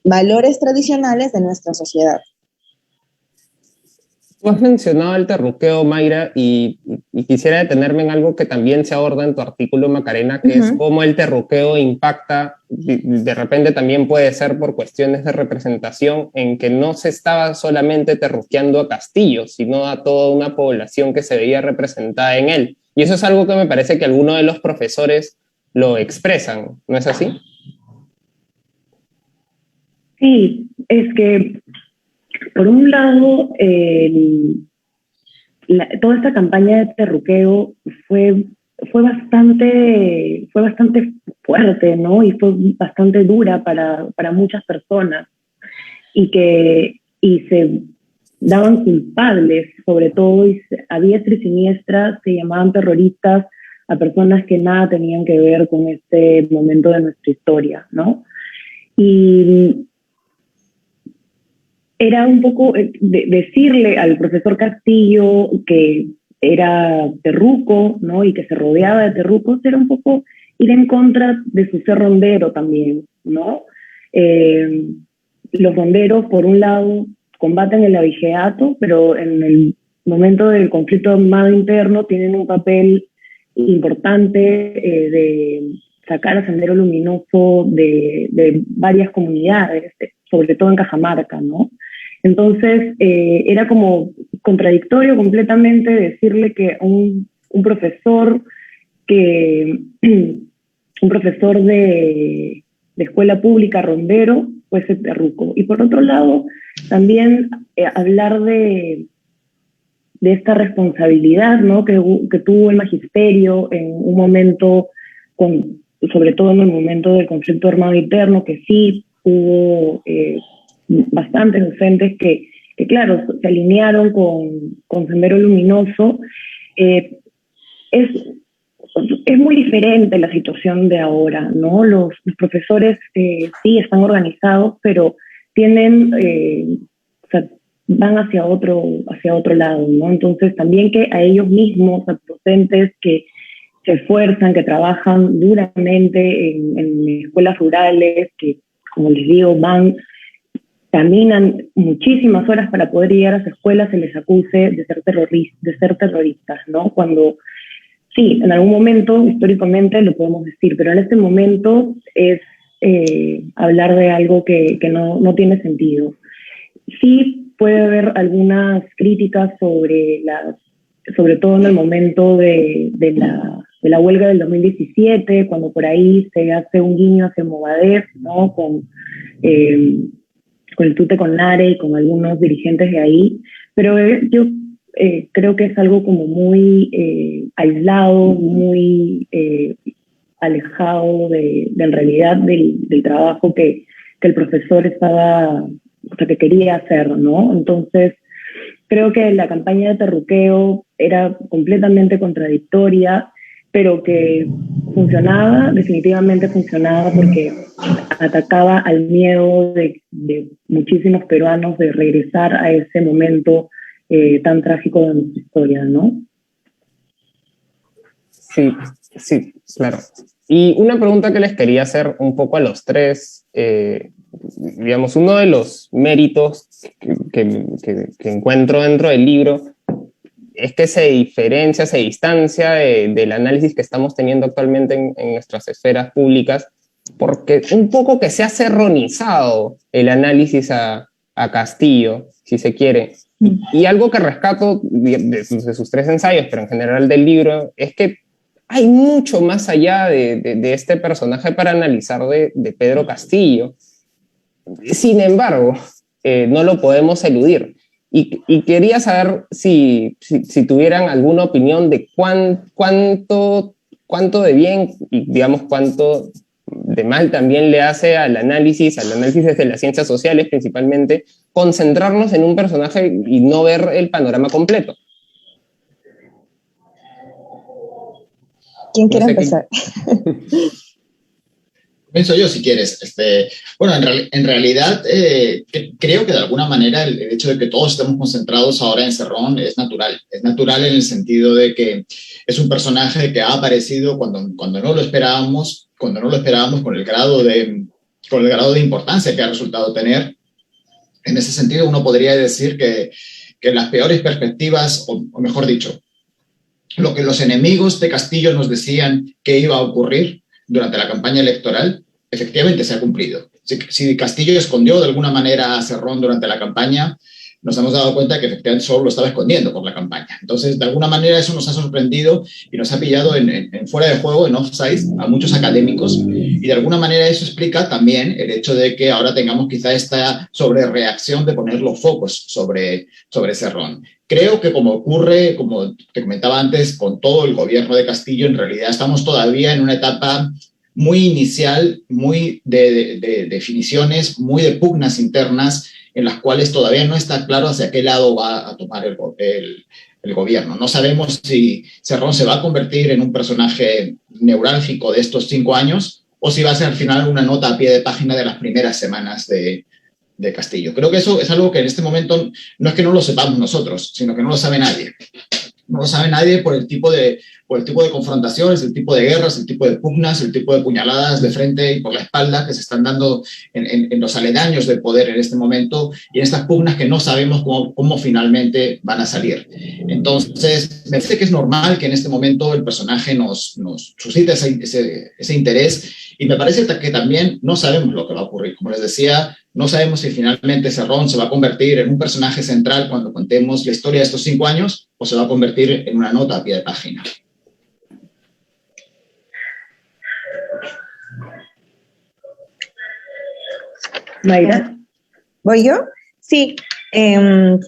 valores tradicionales de nuestra sociedad.
Tú has mencionado el terruqueo, Mayra, y quisiera detenerme en algo que también se aborda en tu artículo, Macarena, que es cómo el terruqueo impacta, de repente también puede ser por cuestiones de representación, en que no se estaba solamente terruqueando a Castillo, sino a toda una población que se veía representada en él. Y eso es algo que me parece que algunos de los profesores lo expresan, ¿no es así?
Sí, es que por un lado, toda esta campaña de terruqueo fue bastante fuerte, ¿no? Y fue bastante dura para muchas personas y se daban culpables, sobre todo, y a diestra y siniestra se llamaban terroristas a personas que nada tenían que ver con este momento de nuestra historia, ¿no? Y era un poco decirle al profesor Castillo que era terruco, ¿no? Y que se rodeaba de terrucos, era un poco ir en contra de su ser rondero también, ¿no? Los ronderos, por un lado, combaten el abigeato, pero en el momento del conflicto armado interno tienen un papel importante de sacar a Sendero Luminoso de varias comunidades, sobre todo en Cajamarca, ¿no? Entonces, era como contradictorio completamente decirle que un profesor de escuela pública rondero fuese terruco. Y por otro lado, también hablar de esta responsabilidad, ¿no? que tuvo el magisterio en un momento, sobre todo en el momento del conflicto armado interno, que sí hubo bastantes docentes que claro, se alinearon con Sendero Luminoso. Es muy diferente la situación de ahora, ¿no? Los profesores sí están organizados, pero tienen, o sea, van hacia otro lado, ¿no? Entonces también que a ellos mismos, a docentes que se esfuerzan, que trabajan duramente en escuelas rurales, que, como les digo, caminan muchísimas horas para poder llegar a esa escuela, se les acuse de ser terroristas, ¿no? Cuando, sí, en algún momento, históricamente, lo podemos decir, pero en este momento es hablar de algo que no tiene sentido. Sí puede haber algunas críticas sobre todo en el momento de la huelga del 2017, cuando por ahí se hace un guiño hacia Movadef, ¿no? Con el tute con Nare y con algunos dirigentes de ahí, pero yo creo que es algo como muy aislado, muy alejado de en realidad del trabajo que el profesor que quería hacer, ¿no? Entonces, creo que la campaña de terruqueo era completamente contradictoria, pero que definitivamente funcionaba porque atacaba al miedo de muchísimos peruanos de regresar a ese momento tan trágico de nuestra historia, ¿no?
Sí, claro. Y una pregunta que les quería hacer un poco a los tres, digamos, uno de los méritos que encuentro dentro del libro es que se diferencia, se distancia del análisis que estamos teniendo actualmente en nuestras esferas públicas, porque un poco que se ha serronizado el análisis a Castillo, si se quiere. Y algo que rescato de sus tres ensayos, pero en general del libro, es que hay mucho más allá de este personaje para analizar de Pedro Castillo. Sin embargo, no lo podemos eludir. Y quería saber si tuvieran alguna opinión de cuánto de bien y, digamos, cuánto de mal también le hace al análisis desde las ciencias sociales, principalmente, concentrarnos en un personaje y no ver el panorama completo.
¿Quién quiere empezar?
Comienzo yo, si quieres. Bueno, en realidad, creo que de alguna manera el hecho de que todos estemos concentrados ahora en Cerrón es natural. Es natural en el sentido de que es un personaje que ha aparecido cuando no lo esperábamos, con el grado de importancia que ha resultado tener. En ese sentido, uno podría decir que que las peores perspectivas, o mejor dicho, lo que los enemigos de Castillo nos decían que iba a ocurrir durante la campaña electoral, efectivamente se ha cumplido. Si Castillo escondió de alguna manera a Cerrón durante la campaña, nos hemos dado cuenta que efectivamente solo lo estaba escondiendo por la campaña. Entonces, de alguna manera eso nos ha sorprendido y nos ha pillado en fuera de juego, en offside, a muchos académicos, y de alguna manera eso explica también el hecho de que ahora tengamos quizá esta sobrereacción de poner los focos sobre Cerrón. Creo que como ocurre, como te comentaba antes, con todo el gobierno de Castillo, en realidad estamos todavía en una etapa muy inicial, muy de definiciones, muy de pugnas internas, en las cuales todavía no está claro hacia qué lado va a tomar el gobierno. No sabemos si Cerrón se va a convertir en un personaje neurálgico de estos 5 años o si va a ser al final una nota a pie de página de las primeras semanas de Castillo. Creo que eso es algo que en este momento no es que no lo sepamos nosotros, sino que no lo sabe nadie. No lo sabe nadie por el tipo de confrontaciones, el tipo de guerras, el tipo de pugnas, el tipo de puñaladas de frente y por la espalda que se están dando en los aledaños del poder en este momento y en estas pugnas que no sabemos cómo finalmente van a salir. Entonces, me parece que es normal que en este momento el personaje nos suscite ese interés y me parece que también no sabemos lo que va a ocurrir. Como les decía, no sabemos si finalmente Cerrón se va a convertir en un personaje central cuando contemos la historia de estos 5 años o se va a convertir en una nota a pie de página.
Mayra.
¿Voy yo? Sí. Con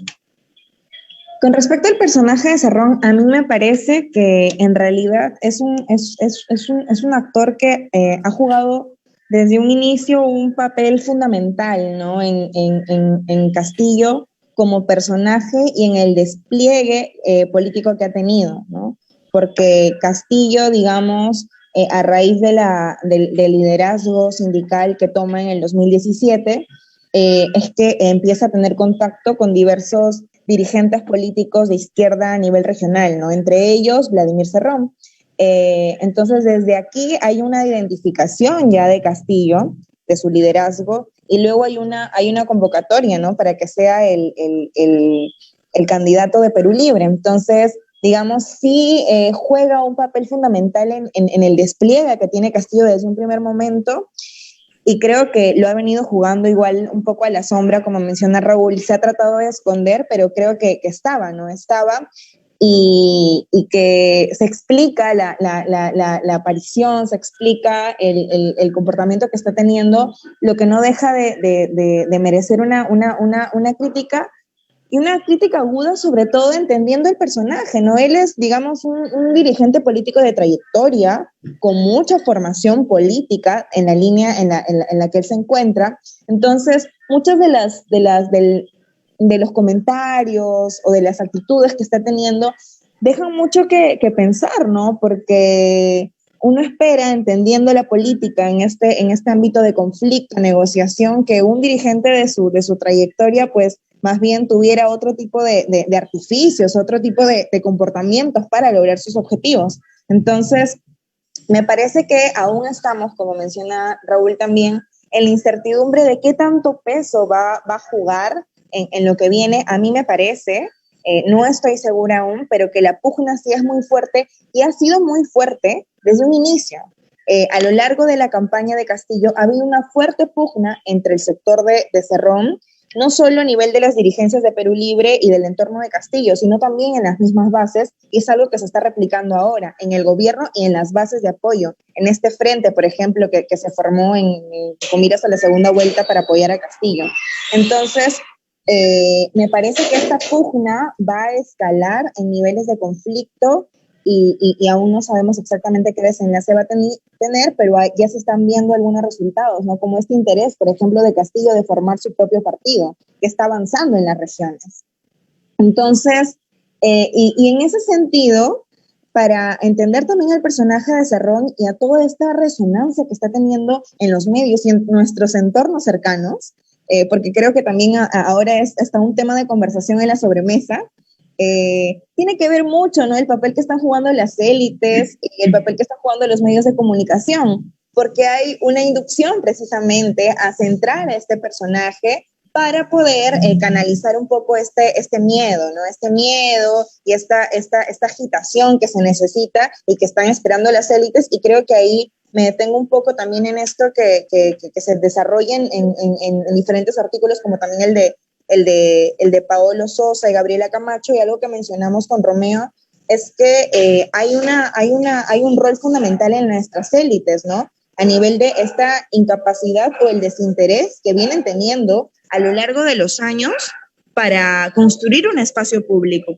respecto al personaje de Cerrón, a mí me parece que en realidad es un actor que ha jugado desde un inicio un papel fundamental, ¿no? en Castillo como personaje y en el despliegue político que ha tenido, ¿no? Porque Castillo, digamos, a raíz del liderazgo sindical que toma en el 2017, es que empieza a tener contacto con diversos dirigentes políticos de izquierda a nivel regional, ¿no? Entre ellos, Vladimir Cerrón. Entonces, desde aquí hay una identificación ya de Castillo, de su liderazgo, y luego hay una convocatoria, ¿no? Para que sea el candidato de Perú Libre. Entonces, digamos, sí juega un papel fundamental en el despliegue que tiene Castillo desde un primer momento, y creo que lo ha venido jugando igual un poco a la sombra, como menciona Raúl. Se ha tratado de esconder, pero creo que estaba, ¿no? Estaba, y que se explica la aparición, se explica el comportamiento que está teniendo, lo que no deja de merecer una crítica, y una crítica aguda, sobre todo entendiendo el personaje, ¿no? Él es, digamos, un dirigente político de trayectoria, con mucha formación política en la línea en la que él se encuentra. Entonces, muchas de los comentarios o de las actitudes que está teniendo dejan mucho que pensar, ¿no? Porque uno espera, entendiendo la política en este ámbito de conflicto, negociación, que un dirigente de su trayectoria, pues, más bien tuviera otro tipo de artificios, otro tipo de comportamientos para lograr sus objetivos. Entonces, me parece que aún estamos, como menciona Raúl también, en la incertidumbre de qué tanto peso va a jugar en lo que viene. A mí me parece, no estoy segura aún, pero que la pugna sí es muy fuerte y ha sido muy fuerte desde un inicio. A lo largo de la campaña de Castillo ha habido una fuerte pugna entre el sector de Cerrón, no solo a nivel de las dirigencias de Perú Libre y del entorno de Castillo, sino también en las mismas bases, y es algo que se está replicando ahora en el gobierno y en las bases de apoyo. En este frente, por ejemplo, que se formó con miras a la segunda vuelta para apoyar a Castillo. Entonces, me parece que esta pugna va a escalar en niveles de conflicto y aún no sabemos exactamente qué desenlace va a tener, pero ya se están viendo algunos resultados, ¿no? Como este interés, por ejemplo, de Castillo de formar su propio partido, que está avanzando en las regiones. Entonces, y en ese sentido, para entender también al personaje de Cerrón y a toda esta resonancia que está teniendo en los medios y en nuestros entornos cercanos, porque creo que también ahora es hasta un tema de conversación en la sobremesa, tiene que ver mucho, ¿no? El papel que están jugando las élites y el papel que están jugando los medios de comunicación, porque hay una inducción precisamente a centrar a este personaje para poder canalizar un poco este miedo, ¿no? Este miedo y esta agitación que se necesita y que están esperando las élites, y creo que ahí me detengo un poco también en esto que se desarrollen en diferentes artículos, como también el de Paolo Sosa y Gabriela Camacho, y algo que mencionamos con Romeo, es que hay un rol fundamental en nuestras élites, ¿no? A nivel de esta incapacidad o el desinterés que vienen teniendo a lo largo de los años para construir un espacio público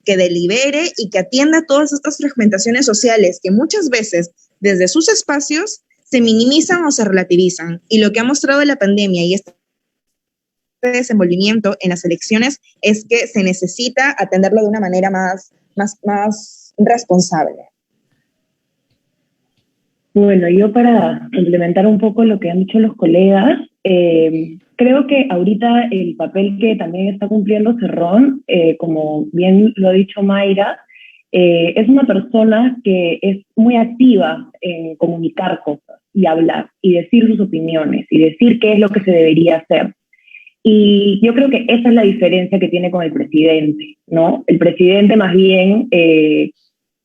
que delibere y que atienda todas estas fragmentaciones sociales que muchas veces desde sus espacios se minimizan o se relativizan. Y lo que ha mostrado la pandemia y este desenvolvimiento en las elecciones es que se necesita atenderlo de una manera más responsable.
Bueno, yo para complementar un poco lo que han dicho los colegas, creo que ahorita el papel que también está cumpliendo Cerrón, como bien lo ha dicho Mayra, es una persona que es muy activa en comunicar cosas y hablar y decir sus opiniones y decir qué es lo que se debería hacer. Y yo creo que esa es la diferencia que tiene con el presidente, ¿no? El presidente más bien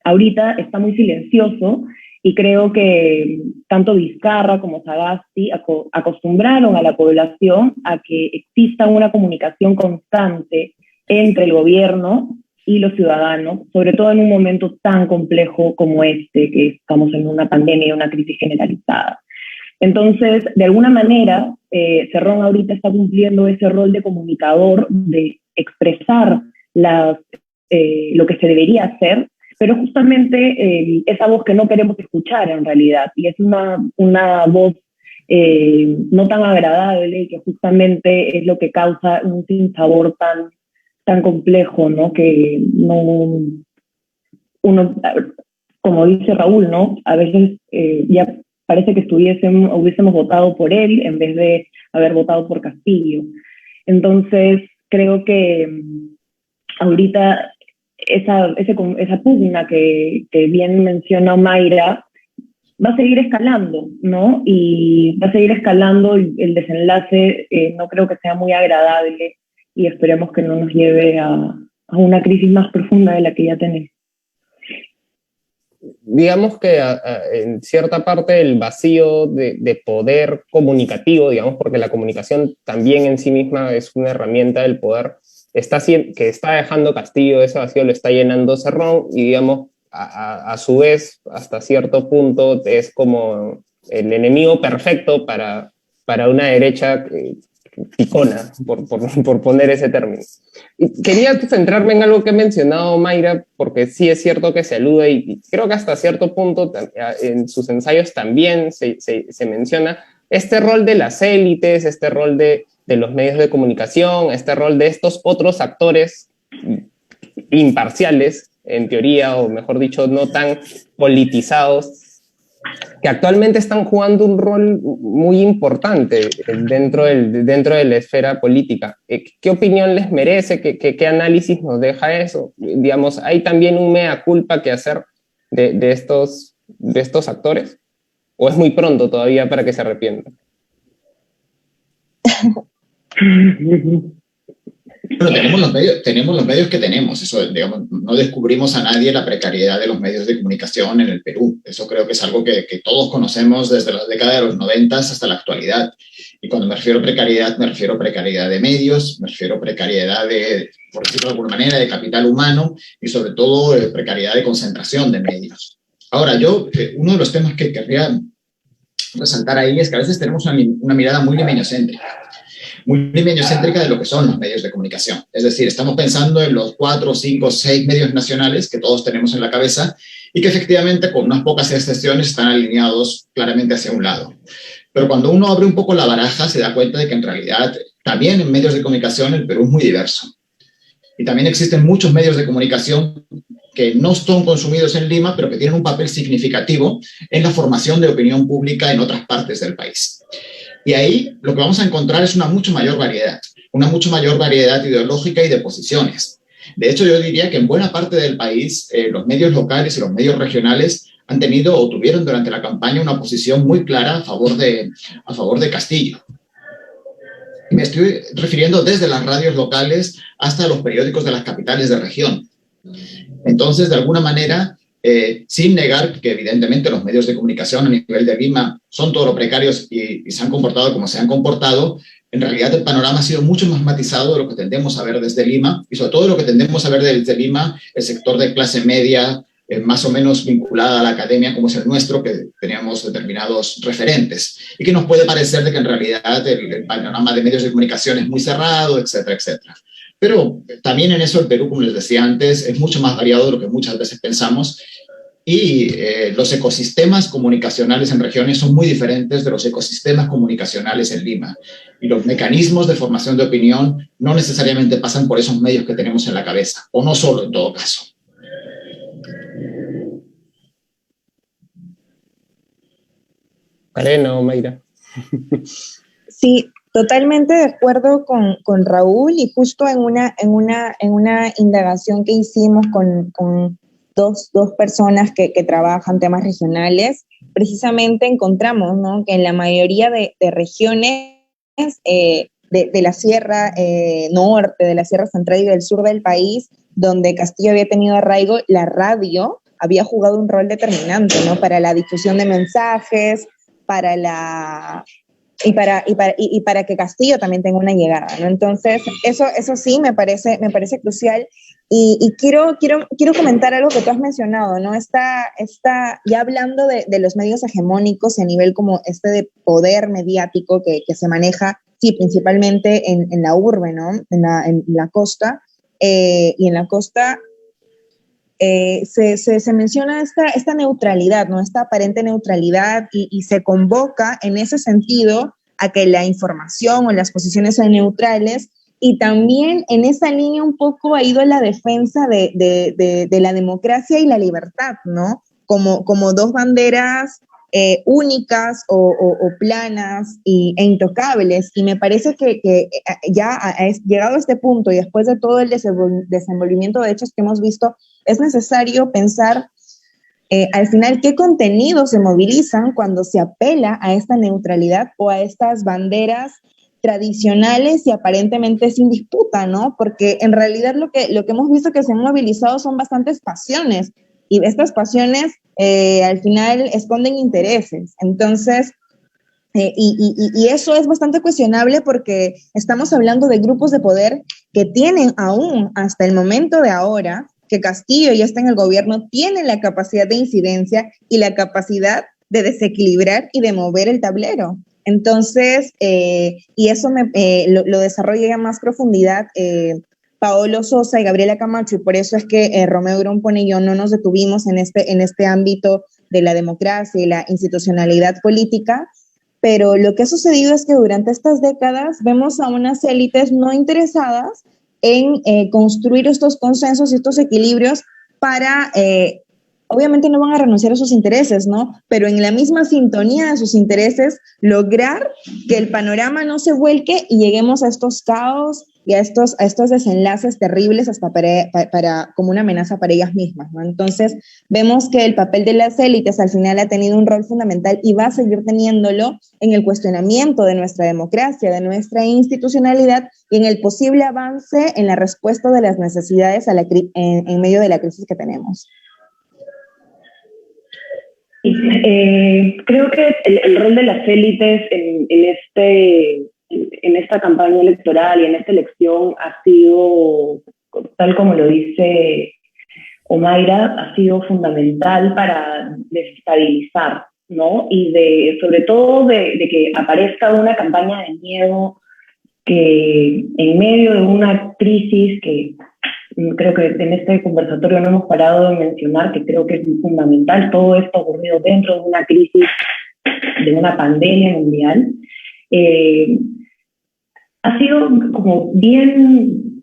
ahorita está muy silencioso, y creo que tanto Vizcarra como Sagasti acostumbraron a la población a que exista una comunicación constante entre el gobierno y los ciudadanos, sobre todo en un momento tan complejo como este, que estamos en una pandemia y una crisis generalizada. Entonces, de alguna manera, Cerrón ahorita está cumpliendo ese rol de comunicador, de expresar lo que se debería hacer, pero justamente esa voz que no queremos escuchar en realidad, y es una voz no tan agradable, que justamente es lo que causa un sinsabor tan complejo, ¿no? Que no, uno, como dice Raúl, ¿no? A veces ya parece que hubiésemos votado por él en vez de haber votado por Castillo. Entonces, creo que ahorita esa pugna que bien menciona Mayra va a seguir escalando, ¿no? Y va a seguir escalando, y el desenlace no creo que sea muy agradable, y esperemos que no nos lleve a una crisis más profunda de la que ya tenemos.
Digamos que en cierta parte el vacío de poder comunicativo, digamos, porque la comunicación también en sí misma es una herramienta del poder, que está dejando Castillo, ese vacío lo está llenando Cerrón, y digamos, a su vez, hasta cierto punto, es como el enemigo perfecto para una derecha picona, por poner ese término. Y quería centrarme en algo que ha mencionado Mayra, porque sí es cierto que se alude, y creo que hasta cierto punto en sus ensayos también se menciona este rol de las élites, este rol de los medios de comunicación, este rol de estos otros actores imparciales, en teoría, o mejor dicho, no tan politizados, que actualmente están jugando un rol muy importante dentro de la esfera política. ¿Qué opinión les merece? ¿Qué análisis nos deja eso? Digamos, ¿hay también un mea culpa que hacer de estos actores? ¿O es muy pronto todavía para que se arrepientan?
Bueno, tenemos los medios que tenemos. Eso, digamos, no descubrimos a nadie la precariedad de los medios de comunicación en el Perú. Eso creo que es algo que todos conocemos desde la década de los 90 hasta la actualidad. Y cuando me refiero a precariedad, me refiero a precariedad de medios, me refiero a precariedad por decirlo de alguna manera, de capital humano, y sobre todo precariedad de concentración de medios. Ahora, uno de los temas que querría resaltar ahí es que a veces tenemos una mirada muy limeñocéntrica de lo que son los medios de comunicación. Es decir, estamos pensando en los 4, 5, 6 medios nacionales que todos tenemos en la cabeza, y que efectivamente, con unas pocas excepciones, están alineados claramente hacia un lado. Pero cuando uno abre un poco la baraja, se da cuenta de que en realidad también en medios de comunicación el Perú es muy diverso. Y también existen muchos medios de comunicación que no son consumidos en Lima, pero que tienen un papel significativo en la formación de opinión pública en otras partes del país. Y ahí lo que vamos a encontrar es una mucho mayor variedad ideológica y de posiciones. De hecho, yo diría que en buena parte del país, los medios locales y los medios regionales han tenido o tuvieron durante la campaña una posición muy clara a favor de Castillo. Me estoy refiriendo desde las radios locales hasta los periódicos de las capitales de región. Entonces, de alguna manera, sin negar que evidentemente los medios de comunicación a nivel de Lima son todo lo precarios y se han comportado como se han comportado, en realidad el panorama ha sido mucho más matizado de lo que tendemos a ver desde Lima, y sobre todo de lo que tendemos a ver desde Lima, el sector de clase media, más o menos vinculada a la academia, como es el nuestro, que teníamos determinados referentes, y que nos puede parecer de que en realidad el panorama de medios de comunicación es muy cerrado, etcétera, etcétera. Pero también en eso el Perú, como les decía antes, es mucho más variado de lo que muchas veces pensamos, y los ecosistemas comunicacionales en regiones son muy diferentes de los ecosistemas comunicacionales en Lima. Y los mecanismos de formación de opinión no necesariamente pasan por esos medios que tenemos en la cabeza, o no solo en todo caso.
Arena o Mayra.
Sí, totalmente de acuerdo con Raúl, y justo en una indagación que hicimos con dos personas que trabajan temas regionales, precisamente encontramos, ¿no?, que en la mayoría de regiones de la Sierra Norte, de la Sierra Central y del sur del país, donde Castillo había tenido arraigo, la radio había jugado un rol determinante, ¿no?, para la difusión de mensajes, para la y para que Castillo también tenga una llegada, ¿no? Entonces, eso sí me parece crucial. Y quiero comentar algo que tú has mencionado, ¿no? Ya hablando de los medios hegemónicos a nivel como de poder mediático que se maneja, sí, principalmente en la urbe, ¿no? En la costa. Y en la costa se menciona esta neutralidad, ¿no? Esta aparente neutralidad, y se convoca en ese sentido a que la información o las posiciones sean neutrales, y también en esa línea un poco ha ido la defensa de la democracia y la libertad, ¿no? Como dos banderas únicas o planas e intocables, y me parece que ya llegado a este punto y después de todo el desenvolvimiento de hechos que hemos visto, es necesario pensar al final qué contenidos se movilizan cuando se apela a esta neutralidad o a estas banderas tradicionales y aparentemente sin disputa, ¿no? Porque en realidad lo que hemos visto que se han movilizado son bastantes pasiones, y estas pasiones al final esconden intereses. Entonces, y eso es bastante cuestionable, porque estamos hablando de grupos de poder que tienen aún hasta el momento de ahora, que Castillo ya está en el gobierno, tienen la capacidad de incidencia y la capacidad de desequilibrar y de mover el tablero. Entonces, y eso lo desarrolla a más profundidad Paolo Sosa y Gabriela Camacho, y por eso es que Romeo Grompone y yo no nos detuvimos en este ámbito de la democracia y la institucionalidad política. Pero lo que ha sucedido es que durante estas décadas vemos a unas élites no interesadas en construir estos consensos y estos equilibrios para, obviamente no van a renunciar a sus intereses, ¿no? Pero en la misma sintonía de sus intereses, lograr que el panorama no se vuelque y lleguemos a estos caos y a estos desenlaces terribles hasta como una amenaza para ellas mismas, ¿no? Entonces, vemos que el papel de las élites al final ha tenido un rol fundamental y va a seguir teniéndolo en el cuestionamiento de nuestra democracia, de nuestra institucionalidad, y en el posible avance en la respuesta de las necesidades en medio de la crisis que tenemos.
Creo que el rol de las élites en esta campaña electoral y en esta elección ha sido, tal como lo dice Omaira, ha sido fundamental para desestabilizar, ¿no? Y sobre todo de que aparezca una campaña de miedo que en medio de una crisis que creo que en este conversatorio no hemos parado de mencionar, que creo que es fundamental, todo esto ha ocurrido dentro de una crisis, de una pandemia mundial, ha sido como bien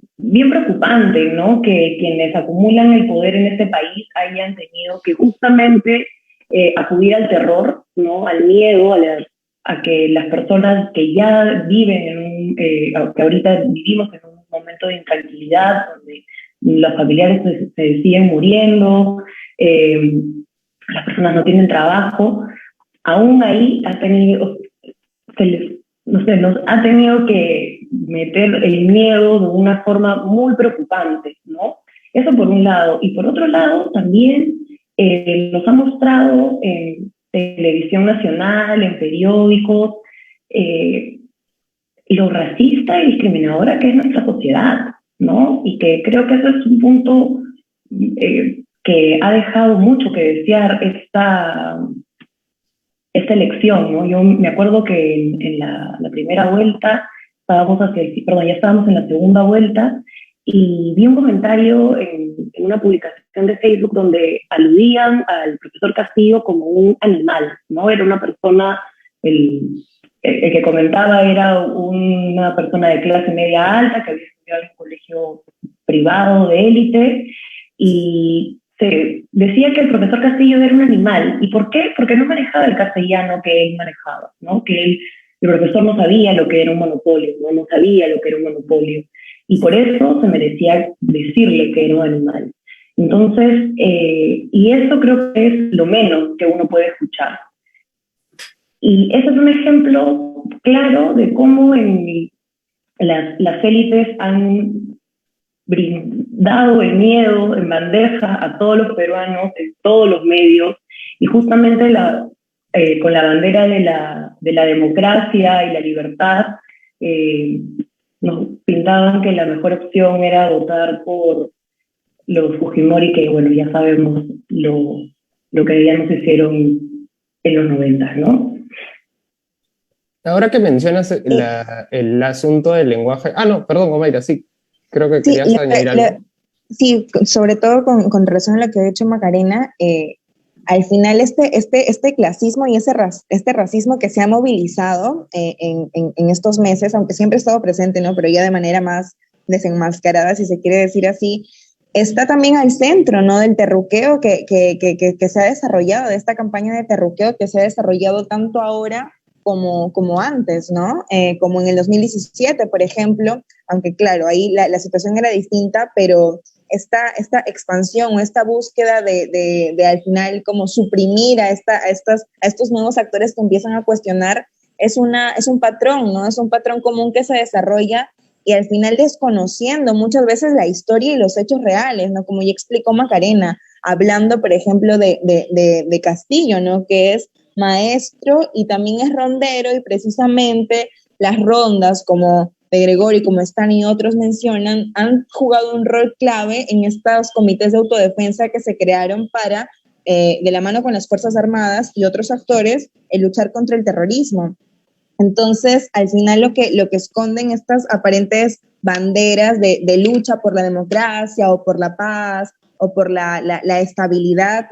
preocupante, ¿no? Que quienes acumulan el poder en este país hayan tenido que justamente acudir al terror, ¿no? Al miedo, a que las personas que ya viven que ahorita vivimos en un momento de intranquilidad, donde los familiares se siguen muriendo, las personas no tienen trabajo, aún ahí se les no sé, nos ha tenido que meter el miedo de una forma muy preocupante, ¿no? Eso por un lado. Y por otro lado, también nos ha mostrado en televisión nacional, en periódicos, lo racista y discriminadora que es nuestra sociedad, ¿no? Y que creo que ese es un punto que ha dejado mucho que desear esta elección, ¿no? Yo me acuerdo que en la primera vuelta ya estábamos en la segunda vuelta y vi un comentario en una publicación de Facebook donde aludían al profesor Castillo como un animal, ¿no? Era una persona, el que comentaba era una persona de clase media alta que había estudiado en un colegio privado de élite y se decía que el profesor Castillo era un animal. ¿Y por qué? Porque no manejaba el castellano que él manejaba, ¿no? El profesor no sabía lo que era un monopolio, no sabía lo que era un monopolio. Y por eso se merecía decirle que era un animal. Entonces, y eso creo que es lo menos que uno puede escuchar. Y ese es un ejemplo claro de cómo las élites han brindado el miedo en bandeja a todos los peruanos, en todos los medios, y justamente con la bandera de la democracia y la libertad, nos pintaban que la mejor opción era votar por los Fujimori, que bueno, ya sabemos lo que ya nos hicieron en los 90, ¿no?
Ahora que mencionas el asunto del lenguaje... Ah, no, perdón, Omaira, sí. Creo que querías añadir algo.
Sí, sobre todo con relación a lo que ha dicho Macarena, al final este clasismo y este racismo que se ha movilizado en estos meses, aunque siempre ha estado presente, ¿no? Pero ya de manera más desenmascarada, si se quiere decir así, está también al centro, ¿no? Del terruqueo que se ha desarrollado, de esta campaña de terruqueo que se ha desarrollado tanto ahora como antes, ¿no? Como en el 2017, por ejemplo, aunque claro, ahí la situación era distinta, pero esta expansión o esta búsqueda de al final como suprimir a estos nuevos actores que empiezan a cuestionar es un patrón, ¿no? Es un patrón común que se desarrolla y al final desconociendo muchas veces la historia y los hechos reales, ¿no? Como ya explicó Macarena, hablando, por ejemplo, de Castillo, ¿no? Que es maestro y también es rondero y precisamente las rondas como de Gregorio, como Stan y otros mencionan, han jugado un rol clave en estos comités de autodefensa que se crearon para, de la mano con las Fuerzas Armadas y otros actores, luchar contra el terrorismo. Entonces, al final lo que esconden estas aparentes banderas de lucha por la democracia o por la paz o por la estabilidad,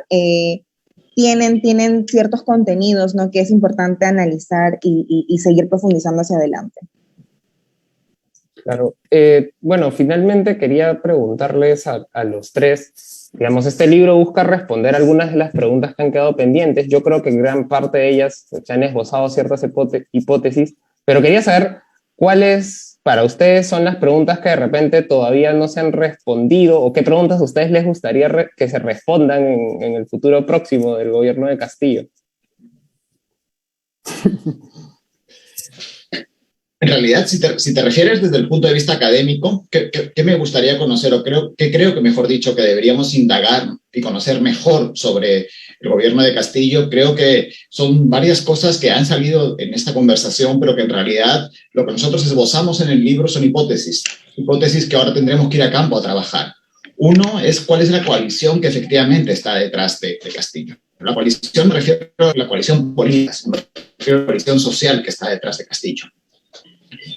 tienen ciertos contenidos, ¿no? Que es importante analizar y seguir profundizando hacia adelante.
Claro. Bueno, finalmente quería preguntarles a los tres, digamos, este libro busca responder algunas de las preguntas que han quedado pendientes. Yo creo que gran parte de ellas se han esbozado ciertas hipótesis, pero quería saber cuáles para ustedes son las preguntas que de repente todavía no se han respondido o qué preguntas a ustedes les gustaría que se respondan en el futuro próximo del gobierno de Castillo.
En realidad, si te refieres desde el punto de vista académico, ¿qué me gustaría conocer o creo que mejor dicho que deberíamos indagar y conocer mejor sobre el gobierno de Castillo? Creo que son varias cosas que han salido en esta conversación, pero que en realidad lo que nosotros esbozamos en el libro son hipótesis que ahora tendremos que ir a campo a trabajar. Uno es cuál es la coalición que efectivamente está detrás de Castillo. La coalición, me refiero a la coalición política, me refiero a la coalición social que está detrás de Castillo.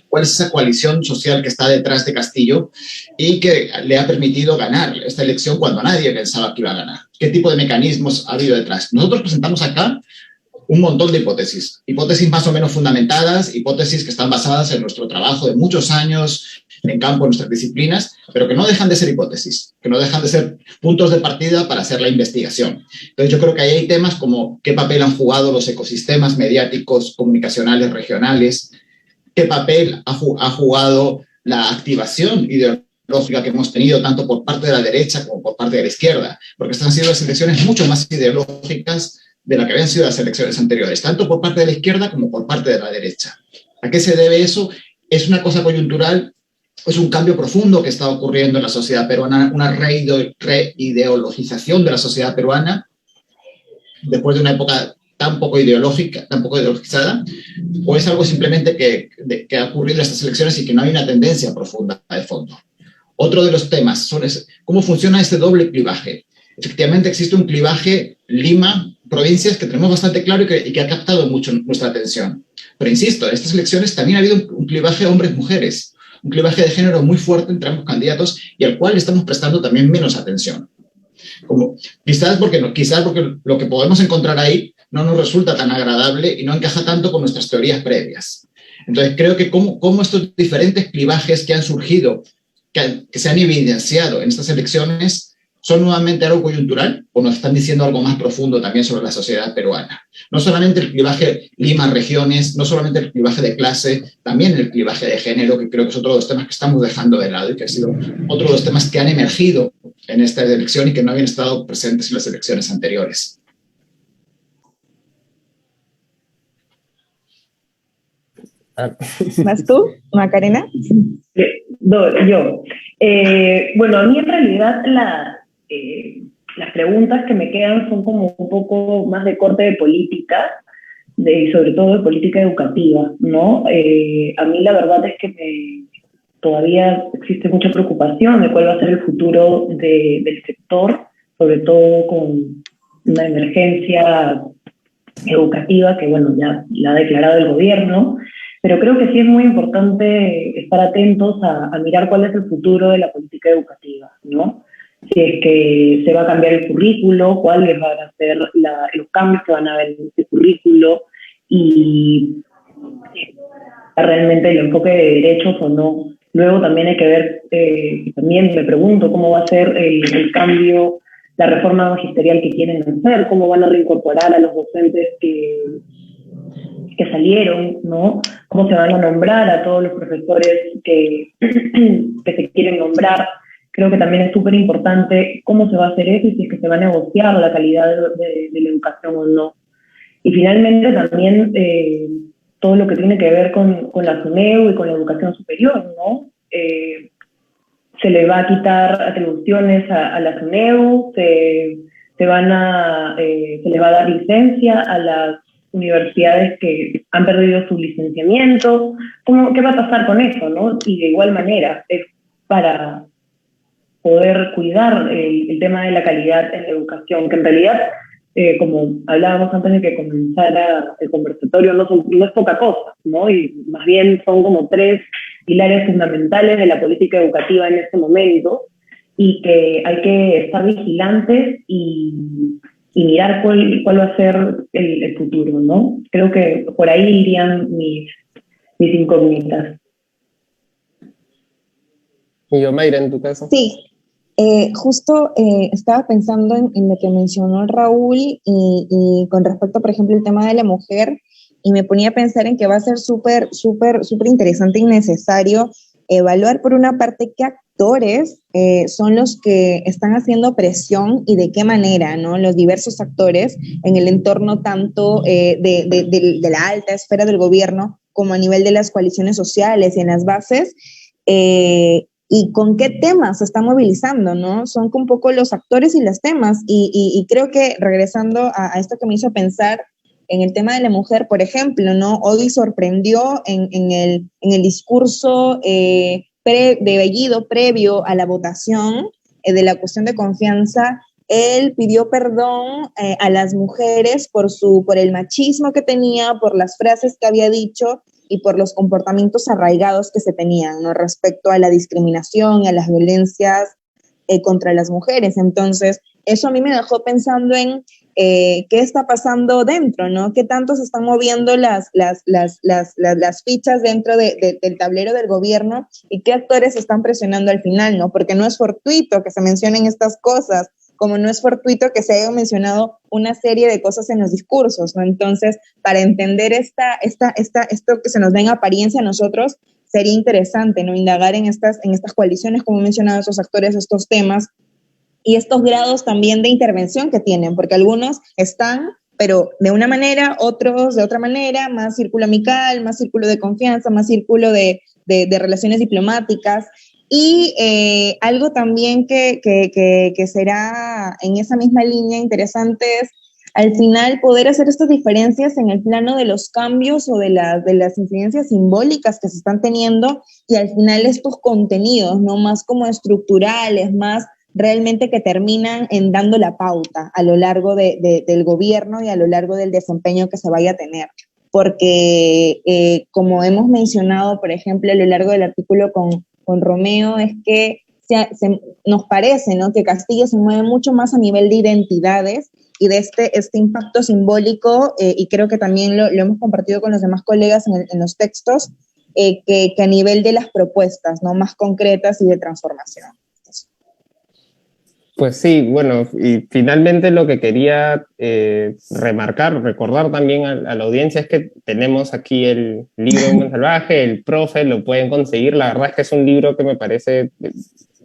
¿Cuál es esa coalición social que está detrás de Castillo y que le ha permitido ganar esta elección cuando nadie pensaba que iba a ganar? ¿Qué tipo de mecanismos ha habido detrás? Nosotros presentamos acá un montón de hipótesis más o menos fundamentadas, hipótesis que están basadas en nuestro trabajo de muchos años en campo, en nuestras disciplinas, pero que no dejan de ser hipótesis, que no dejan de ser puntos de partida para hacer la investigación. Entonces yo creo que ahí hay temas como qué papel han jugado los ecosistemas mediáticos, comunicacionales, regionales, qué papel ha jugado la activación ideológica que hemos tenido tanto por parte de la derecha como por parte de la izquierda, porque estas han sido las elecciones mucho más ideológicas de las que habían sido las elecciones anteriores, tanto por parte de la izquierda como por parte de la derecha. ¿A qué se debe eso? ¿Es una cosa coyuntural? ¿Es un cambio profundo que está ocurriendo en la sociedad peruana, una reideologización de la sociedad peruana después de una época tan poco ideologizada? ¿O es algo simplemente que ha ocurrido en estas elecciones y que no hay una tendencia profunda de fondo? Otro de los temas es cómo funciona este doble clivaje. Efectivamente existe un clivaje Lima-provincias que tenemos bastante claro y que ha captado mucho nuestra atención. Pero insisto, en estas elecciones también ha habido un clivaje hombres-mujeres, un clivaje de género muy fuerte entre ambos candidatos y al cual estamos prestando también menos atención. Quizás porque lo que podemos encontrar ahí no nos resulta tan agradable y no encaja tanto con nuestras teorías previas. Entonces creo que cómo estos diferentes clivajes que han surgido, que se han evidenciado en estas elecciones, son nuevamente algo coyuntural o nos están diciendo algo más profundo también sobre la sociedad peruana. No solamente el clivaje Lima-regiones, no solamente el clivaje de clase, también el clivaje de género, que creo que es otro de los temas que estamos dejando de lado y que ha sido otro de los temas que han emergido en esta elección y que no habían estado presentes en las elecciones anteriores.
¿Vas tú, Macarena?
Yo. Bueno, a mí en realidad las preguntas que me quedan son como un poco más de corte de política, y sobre todo de política educativa, ¿no? A mí la verdad es que todavía existe mucha preocupación de cuál va a ser el futuro del sector, sobre todo con una emergencia educativa que, bueno, ya la ha declarado el gobierno, pero creo que sí es muy importante estar atentos a mirar cuál es el futuro de la política educativa, ¿no? Si es que se va a cambiar el currículo, cuáles van a ser los cambios que van a haber en ese currículo y realmente el enfoque de derechos o no. Luego también hay que ver, también me pregunto cómo va a ser el cambio, la reforma magisterial que quieren hacer, cómo van a reincorporar a los docentes que salieron, ¿no? Cómo se van a nombrar a todos los profesores que se quieren nombrar. Creo que también es súper importante cómo se va a hacer eso y si es que se va a negociar la calidad de la educación o no. Y finalmente también todo lo que tiene que ver con la SUNEDU y con la educación superior, ¿no? Se le va a quitar atribuciones a la SUNEDU, se les va a dar licencia a las universidades que han perdido su licenciamiento. ¿Qué va a pasar con eso, no? Y de igual manera, es para poder cuidar el tema de la calidad en la educación, que en realidad, como hablábamos antes de que comenzara el conversatorio, no es poca cosa, ¿no? Y más bien son como 3 pilares fundamentales de la política educativa en este momento y que hay que estar vigilantes y mirar cuál va a ser el futuro, ¿no? Creo que por ahí irían mis incógnitas.
¿Y yo, Mayra, en tu caso?
Sí, justo estaba pensando en lo que mencionó Raúl y con respecto, por ejemplo, el tema de la mujer, y me ponía a pensar en que va a ser súper interesante y necesario evaluar por una parte qué actores son los que están haciendo presión y de qué manera, ¿no? Los diversos actores en el entorno tanto de la alta esfera del gobierno como a nivel de las coaliciones sociales y en las bases, y con qué temas se está movilizando, ¿no? Son un poco los actores y los temas, y creo que regresando a esto que me hizo pensar en el tema de la mujer, por ejemplo, ¿no? Hoy sorprendió en el discurso de Bellido previo a la votación de la cuestión de confianza. Él pidió perdón a las mujeres por el machismo que tenía, por las frases que había dicho y por los comportamientos arraigados que se tenían, ¿no? Respecto a la discriminación y a las violencias contra las mujeres. Entonces, eso a mí me dejó pensando en qué está pasando dentro, ¿no? ¿Qué tanto se están moviendo las fichas dentro del tablero del gobierno y qué actores están presionando al final, ¿no? Porque no es fortuito que se mencionen estas cosas, como no es fortuito que se haya mencionado una serie de cosas en los discursos, ¿no? Entonces, para entender esto que se nos da en apariencia a nosotros, sería interesante, ¿no? Indagar en estas coaliciones, como he mencionado, esos actores, estos temas, y estos grados también de intervención que tienen, porque algunos están pero de una manera, otros de otra manera, más círculo amical, más círculo de confianza, más círculo de relaciones diplomáticas. Y algo también que será en esa misma línea interesante es al final poder hacer estas diferencias en el plano de los cambios o de las incidencias simbólicas que se están teniendo y al final estos contenidos, no más como estructurales, más realmente que terminan en dando la pauta a lo largo del gobierno y a lo largo del desempeño que se vaya a tener. Porque como hemos mencionado, por ejemplo, a lo largo del artículo con Romeo, es que nos parece, ¿no?, que Castillo se mueve mucho más a nivel de identidades y de este impacto simbólico, y creo que también lo hemos compartido con los demás colegas en los textos, que a nivel de las propuestas, ¿no?, más concretas y de transformación.
Pues sí, bueno, y finalmente lo que quería recordar también a la audiencia es que tenemos aquí el libro Un Buen Salvaje, el profe, lo pueden conseguir. La verdad es que es un libro que me parece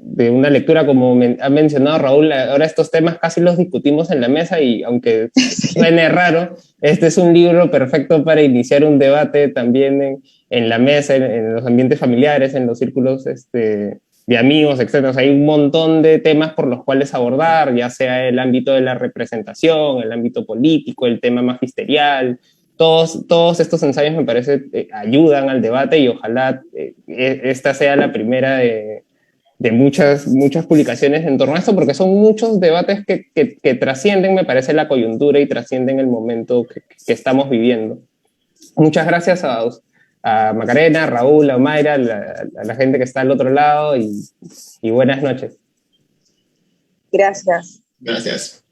de una lectura, como ha mencionado Raúl, ahora estos temas casi los discutimos en la mesa y aunque suene raro, este es un libro perfecto para iniciar un debate también en la mesa, en los ambientes familiares, en los círculos de amigos, etc. O sea, hay un montón de temas por los cuales abordar, ya sea el ámbito de la representación, el ámbito político, el tema magisterial. Todos estos ensayos me parece ayudan al debate y ojalá esta sea la primera de muchas publicaciones en torno a esto, porque son muchos debates que trascienden, me parece, la coyuntura y trascienden el momento que estamos viviendo. Muchas gracias a Macarena, a Raúl, a Mayra, a la gente que está al otro lado y buenas noches.
Gracias.
Gracias.